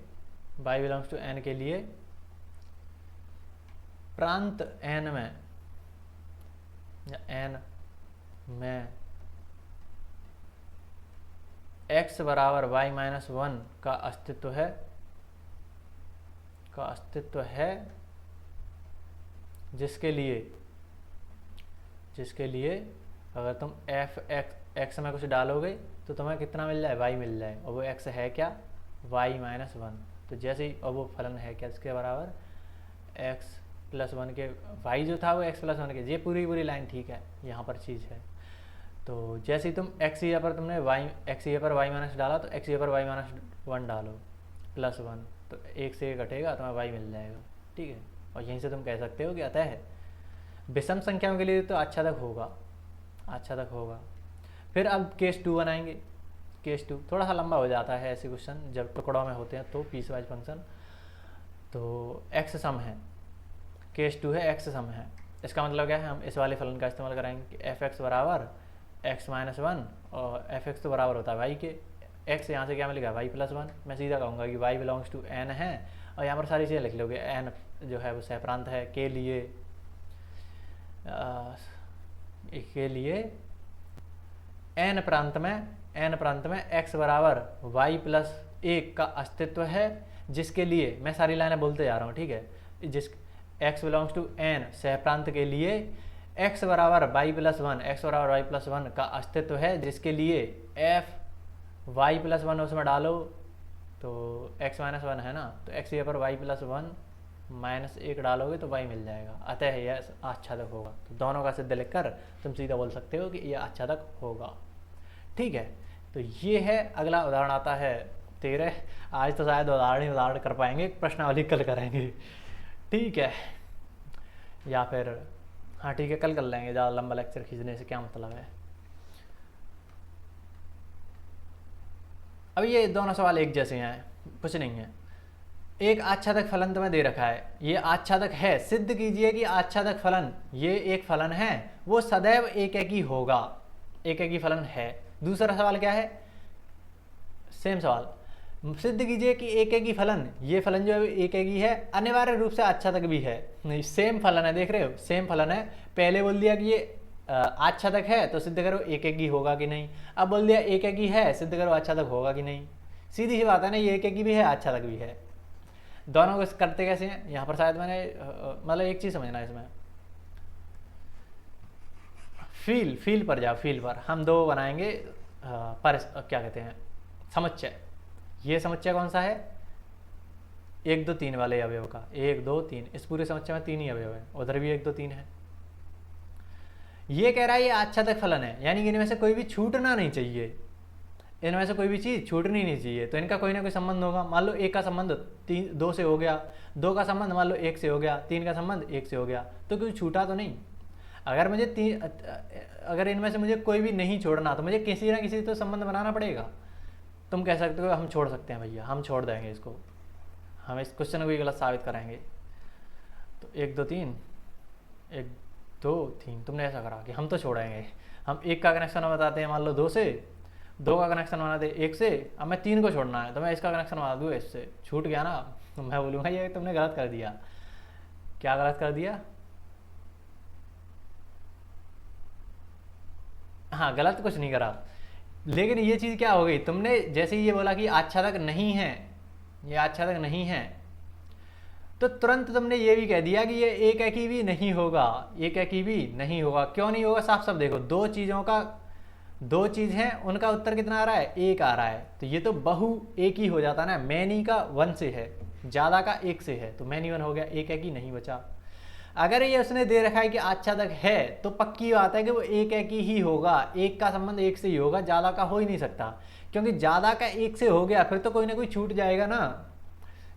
y बिलोंग्स टू n के लिए प्रांत n में या n में x बराबर y - 1 का अस्तित्व है, जिसके लिए अगर तुम x में कुछ डालोगे तो तुम्हें कितना मिल जाए, y मिल जाए, और वो x है क्या, y - 1। तो जैसे ही, और वो फलन है क्या, इसके बराबर x + 1 के, y जो था वो x + 1 के, ये पूरी लाइन ठीक है, यहाँ पर चीज़ है। तो जैसे ही तुम x पर तुमने x पर y- डाला, तो x पर y - 1 डालो +1, तो 1 से 1 घटेगा, तुम्हें y मिल जाएगा। ठीक है, और यहीं से तुम कह सकते हो कि अतः विषम संख्याओं के लिए तो अच्छा तक होगा। फिर अब केस 2 बनाएंगे। केस 2 थोड़ा सा लंबा हो जाता है, ऐसे क्वेश्चन जब टुकड़ों में होते हैं तो पीस वाइज फंक्शन। तो x सम है, केस 2 है, x सम है, इसका मतलब क्या है, हम इस वाले फलन का इस्तेमाल करेंगे कि fx बराबर x - 1, और fx तो बराबर होता है y के, x यहाँ से क्या मिलेगा, y + 1। मैं सीधा कहूँगा कि y बिलोंग्स टू n है, और यहाँ पर सारी चीज़ें लिख लोगे, n जो है वो सहप्रांत है के लिए n प्रांत में x बराबर y + 1 का अस्तित्व है, जिसके लिए मैं सारी लाइनें बोलते जा रहा हूँ। ठीक है, जिस x बिलोंग्स टू n सहप्रांत के लिए x बराबर y + 1 का अस्तित्व है, जिसके लिए f y + 1 उसमें डालो, तो x माइनस वन है ना, तो x पर y प्लस वन माइनस एक डालोगे तो y मिल जाएगा, अतः यह आच्छादक होगा। तो दोनों का सिद्ध लिखकर तुम सीधा बोल सकते हो कि यह आच्छादक होगा। ठीक है, तो ये है। अगला उदाहरण आता है 13। आज तो शायद उदाहरण कर पाएंगे, प्रश्नावली कल करेंगे। ठीक है, या फिर हाँ ठीक है, कल कर लेंगे, ज़्यादा लंबा लेक्चर खींचने से क्या मतलब है। अब ये दोनों सवाल एक जैसे हैं, कुछ नहीं है। एक आच्छादक फलन तुम्हें दे रखा है, ये आच्छादक है, सिद्ध कीजिए कि आच्छादक फलन, ये एक फलन है, वो सदैव एक ही होगा, एक ही फलन है। दूसरा सवाल क्या है, सेम सवाल, सिद्ध कीजिए कि एक ही फलन, ये फलन जो है एक ही है, अनिवार्य रूप से आच्छादक भी है। नहीं, सेम फलन है, देख रहे हो, सेम फलन है। पहले बोल दिया कि ये आच्छादक है, तो सिद्ध करो एक ही होगा कि नहीं। अब बोल दिया एक ही है, सिद्ध करो आच्छादक होगा कि नहीं। सीधी सी बात है ना, ये एक ही भी है, आच्छादक भी है। दोनों को करते कैसे हैं, यहाँ पर शायद मैंने मतलब एक चीज़ समझना है इसमें, फील पर जाओ। फील पर हम दो बनाएंगे पर क्या कहते हैं, समुच्चय। ये समुच्चय कौन सा है, 1 2 3 वाले अवयव का, 1 2 3। इस पूरे समुच्चय में 3 ही अवयव है, उधर भी 1 2 3 है। ये कह रहा है ये आच्छादक फलन है, यानी कि इनमें से कोई भी छूटना नहीं चाहिए, इनमें से कोई भी चीज़ छूटनी नहीं चाहिए। तो इनका कोई ना कोई संबंध होगा। मान लो 1 का संबंध 2 से हो गया, 2 का संबंध मान लो 1 से हो गया, 3 का संबंध 1 से हो गया, तो कोई छूटा तो नहीं। अगर मुझे अगर इनमें से मुझे कोई भी नहीं छोड़ना, तो मुझे किसी ना किसी तो संबंध बनाना पड़ेगा। तुम कह सकते हो हम छोड़ सकते हैं भैया, हम छोड़ देंगे इसको, हम इस क्वेश्चन को भी गलत साबित कराएंगे। तो 1 2 3 1 2 3 तुमने ऐसा करा कि हम तो छोड़ेंगे। हम 1 का कनेक्शन बताते हैं, मान लो 2 से, 2 का कनेक्शन बना दे 1 से, अब मैं 3 को छोड़ना है, तो मैं इसका कनेक्शन बना दूँ इससे, छूट गया ना। तो मैं बोलूँगा ये तुमने गलत कर दिया। क्या गलत कर दिया, हाँ गलत कुछ नहीं करा, लेकिन ये चीज़ क्या हो गई, तुमने जैसे ही ये बोला कि आच्छादक नहीं है, ये आच्छादक नहीं है, तो तुरंत तुमने ये भी कह दिया कि ये एक ही भी नहीं होगा, एक ही भी नहीं होगा। क्यों नहीं होगा, साफ साफ देखो, दो चीज़ों का, दो चीज़ हैं, उनका उत्तर कितना आ रहा है, 1 आ रहा है, तो ये तो बहु एक ही हो जाता ना। मैनी का 1 से है, ज़्यादा का 1 से है, तो मैनी 1 हो गया, एक ही नहीं बचा। अगर ये उसने दे रखा है कि आच्छादक है, तो पक्की बात है कि वो एक ही होगा, 1 का संबंध 1 से ही होगा, ज़्यादा का हो ही नहीं सकता, क्योंकि ज़्यादा का 1 से हो गया फिर तो कोई ना कोई छूट जाएगा ना।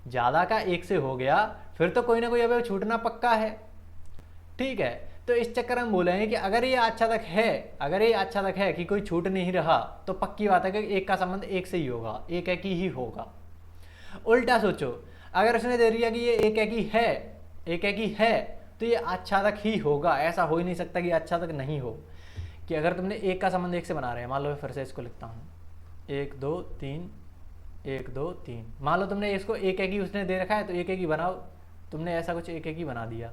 ज़्यादा का 1 से हो गया फिर तो कोई ना कोई अवयव छूटना पक्का है। ठीक है, तो इस चक्कर में बोलेंगे कि अगर ये आच्छादक है, अगर ये आच्छादक है कि कोई छूट नहीं रहा, तो पक्की बात है कि 1 का संबंध 1 से ही होगा, एक ही होगा। उल्टा सोचो, अगर उसने दे दिया कि ये एक ही है, तो ये आच्छादक ही होगा, ऐसा हो ही नहीं सकता कि आच्छादक नहीं हो। कि अगर तुमने 1 का संबंध 1 से बना रहे हैं, मान लो मैं फिर से इसको लिखता हूँ, 1 2 3 1 2 3। मान लो तुमने इसको एक ही उसने दे रखा है, तो एक ही बनाओ, तुमने ऐसा कुछ एक ही बना दिया।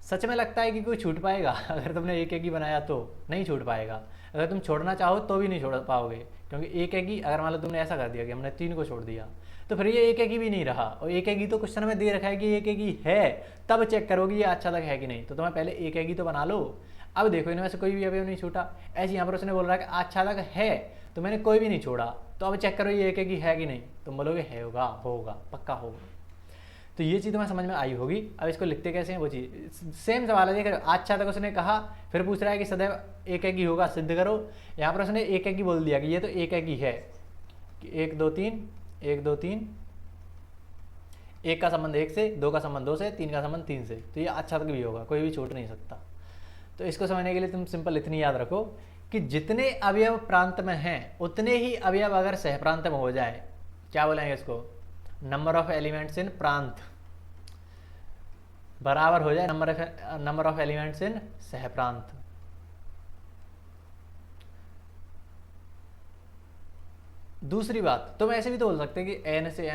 सच में लगता है कि कोई छूट पाएगा? अगर तुमने एक ही बनाया तो नहीं छूट पाएगा, अगर तुम छोड़ना चाहो तो भी नहीं छोड़ पाओगे, क्योंकि एक ही, अगर मान लो तुमने ऐसा कर दिया कि हमने 3 को छोड़ दिया, तो फिर ये एक ही भी नहीं रहा। और एक ही तो क्वेश्चन में दे रखा है कि एक ही है, तब चेक करोगे ये आच्छादक है कि नहीं। तो तुम्हें पहले एक ही तो बना लो। अब देखो इनमें से कोई भी अवयव नहीं छूटा। ऐसे यहाँ पर उसने बोल रहा है कि आच्छादक है, तो मैंने कोई भी नहीं छोड़ा, तो अब चेक करो ये एक ही है कि नहीं। तुम बोलोगे है, होगा पक्का होगा। तो ये चीज़ तुम्हें समझ में आई होगी। अब इसको लिखते कैसे हैं वो चीज़, सेम सवाल है। देख रहे हो, आच्छादक उसने कहा, फिर पूछ रहा है कि सदैव एक ही होगा, सिद्ध करो। यहाँ पर उसने एक ही बोल दिया कि ये तो एक ही है, कि 1 2 3 1 2 3, 1 का संबंध 1 से, 2 का संबंध 2 से, 3 का संबंध 3 से, तो ये आच्छादक भी होगा, कोई भी छूट नहीं सकता। तो इसको समझने के लिए तुम सिंपल इतनी याद रखो कि जितने अवयव प्रांत में हैं, उतने ही अवयव अगर सहप्रांत में हो जाए, क्या बोलेंगे इसको, नंबर ऑफ एलिमेंट्स इन प्रांत बराबर हो जाए नंबर ऑफ एलिमेंट्स इन सहप्रांत। दूसरी बात, तुम ऐसे भी तो बोल सकते हैं कि n से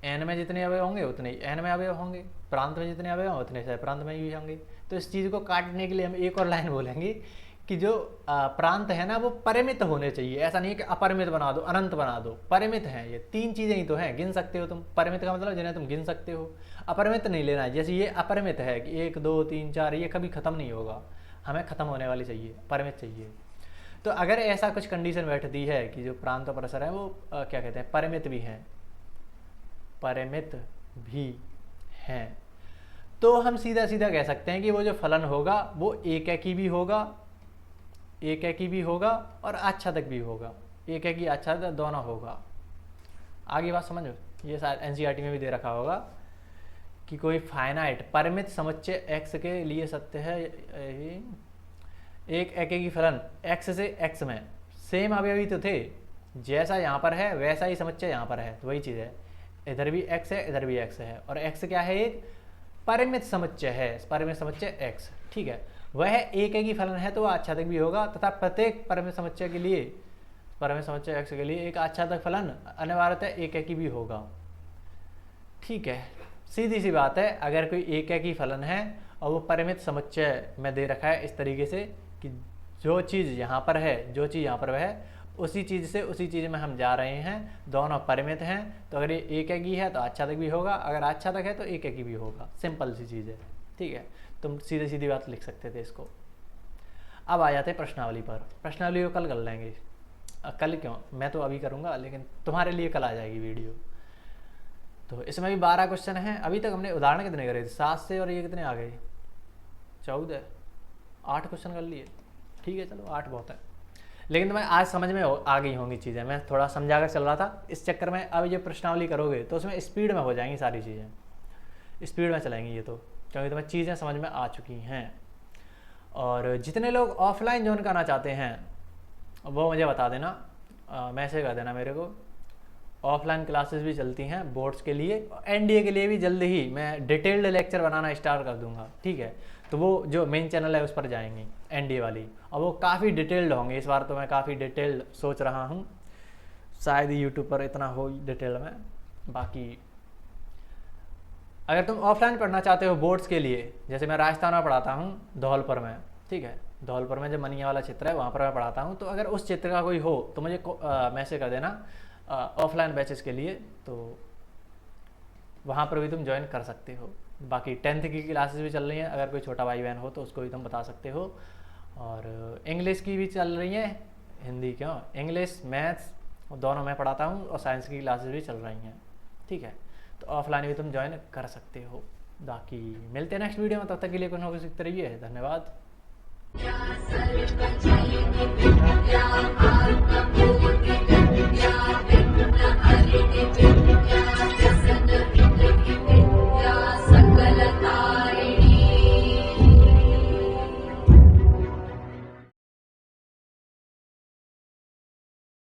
n में जितने अवयव होंगे उतने ही n में अवयव होंगे, प्रांत में जितने अवयव होंगे उतने सहप्रांत में ही होंगे। तो इस चीज़ को काटने के लिए हम एक और लाइन बोलेंगे कि जो प्रांत है ना, वो परिमित होने चाहिए। ऐसा नहीं है कि अपरिमित बना दो, अनंत बना दो, परिमित हैं। ये 3 चीज़ें ही तो हैं, गिन सकते हो तुम। परिमित का मतलब जिन्हें तुम गिन सकते हो, अपरिमित नहीं लेना है। जैसे ये अपरिमित है कि 1 2 3 4, ये कभी खत्म नहीं होगा, हमें खत्म होने वाली चाहिए, परिमित चाहिए। तो अगर ऐसा कुछ कंडीशन बैठती है कि जो प्रांत और परिसर है वो क्या कहते हैं, परिमित भी हैं, परिमित भी हैं। तो हम सीधा सीधा कह सकते हैं कि वो जो फलन होगा वो एक एकी भी होगा, एक एकी भी होगा और आच्छादक भी होगा, एक एकी आच्छादक दोनों होगा। आगे बात समझो, ये शायद एनसीईआरटी में भी दे रखा होगा कि कोई फाइनाइट परिमित समुच्चय x के लिए सत्य है। एक एकेकी फलन x से x में सेम अवयवी तो थे, जैसा यहाँ पर है वैसा ही समुच्चय यहाँ पर है, तो वही चीज़ है, इधर भी x है इधर भी x है, और x क्या है, एक परिमित समुच्चय है, परिमित समुच्चय x, ठीक है। वह एक ही फलन है तो वह आच्छादक भी होगा, तथा प्रत्येक परिमित समुच्चय के लिए, परिमित समुच्चय x के लिए एक आच्छादक फलन अनिवार्यतः एक ही भी होगा, ठीक है। सीधी सी बात है, अगर कोई एक ही फलन है और वो परिमित समुच्चय में दे रखा है इस तरीके से कि जो चीज़ यहाँ पर है, जो चीज़ यहाँ पर है, उसी चीज़ से उसी चीज़ में हम जा रहे हैं, दोनों परिमित हैं, तो अगर ये एक ही है तो आच्छादक भी होगा, अगर आच्छादक है तो एक ही भी होगा। सिंपल सी चीज़ है, ठीक है। तुम सीधी सीधी बात लिख सकते थे इसको। अब आ जाते हैं प्रश्नावली पर। प्रश्नावली को कल कर लेंगे। कल क्यों, मैं तो अभी करूँगा, लेकिन तुम्हारे लिए कल आ जाएगी वीडियो। तो इसमें भी 12 क्वेश्चन हैं। अभी तक हमने उदाहरण कितने करे थे, 7 से, और ये कितने आ गए, 14, 8 क्वेश्चन कर लिए, ठीक है। चलो 8 बहुत है, लेकिन तुम्हें आज समझ में आ गई होंगी चीज़ें। मैं थोड़ा समझा कर चल रहा था, इस चक्कर में अब ये प्रश्नावली करोगे तो उसमें स्पीड में हो जाएंगी सारी चीज़ें, स्पीड में चलेंगी ये तो, क्योंकि तुम्हें चीज़ें समझ में आ चुकी हैं। और जितने लोग ऑफलाइन ज्वाइन करना चाहते हैं वो मुझे बता देना, मैसेज कर देना मेरे को। ऑफलाइन क्लासेस भी चलती हैं बोर्ड्स के लिए, एनडीए के लिए भी जल्द ही मैं डिटेल्ड लेक्चर बनाना स्टार्ट कर दूंगा, ठीक है। तो वो जो मेन चैनल है उस पर जाएंगे एनडीए वाली, और वो काफ़ी डिटेल्ड होंगे। इस बार तो मैं काफ़ी डिटेल्ड सोच रहा हूँ, शायद यूट्यूब पर इतना हो डिटेल में। बाकी अगर तुम ऑफलाइन पढ़ना चाहते हो बोर्ड्स के लिए, जैसे मैं राजस्थान में पढ़ाता हूँ धौलपुर में, ठीक है, धौलपुर में जो मनिया वाला क्षेत्र है वहाँ पर मैं पढ़ाता हूँ, तो अगर उस क्षेत्र का कोई हो तो मुझे मैसेज कर देना ऑफलाइन बैचेस के लिए, तो वहाँ पर भी तुम ज्वाइन कर सकते हो। बाकी 10th की क्लासेस भी चल रही हैं, अगर कोई छोटा भाई बहन हो तो उसको भी तुम बता सकते हो। और इंग्लिश की भी चल रही हैं, हिंदी क्यों, इंग्लिश मैथ्स दोनों मैं पढ़ाता हूँ, और साइंस की क्लासेस भी चल रही हैं, ठीक है। तो ऑफलाइन भी तुम ज्वाइन कर सकते हो। बाकी मिलते हैं नेक्स्ट वीडियो में, तब तक के लिए कुछ ना कुछ सीखते रहिए। धन्यवाद।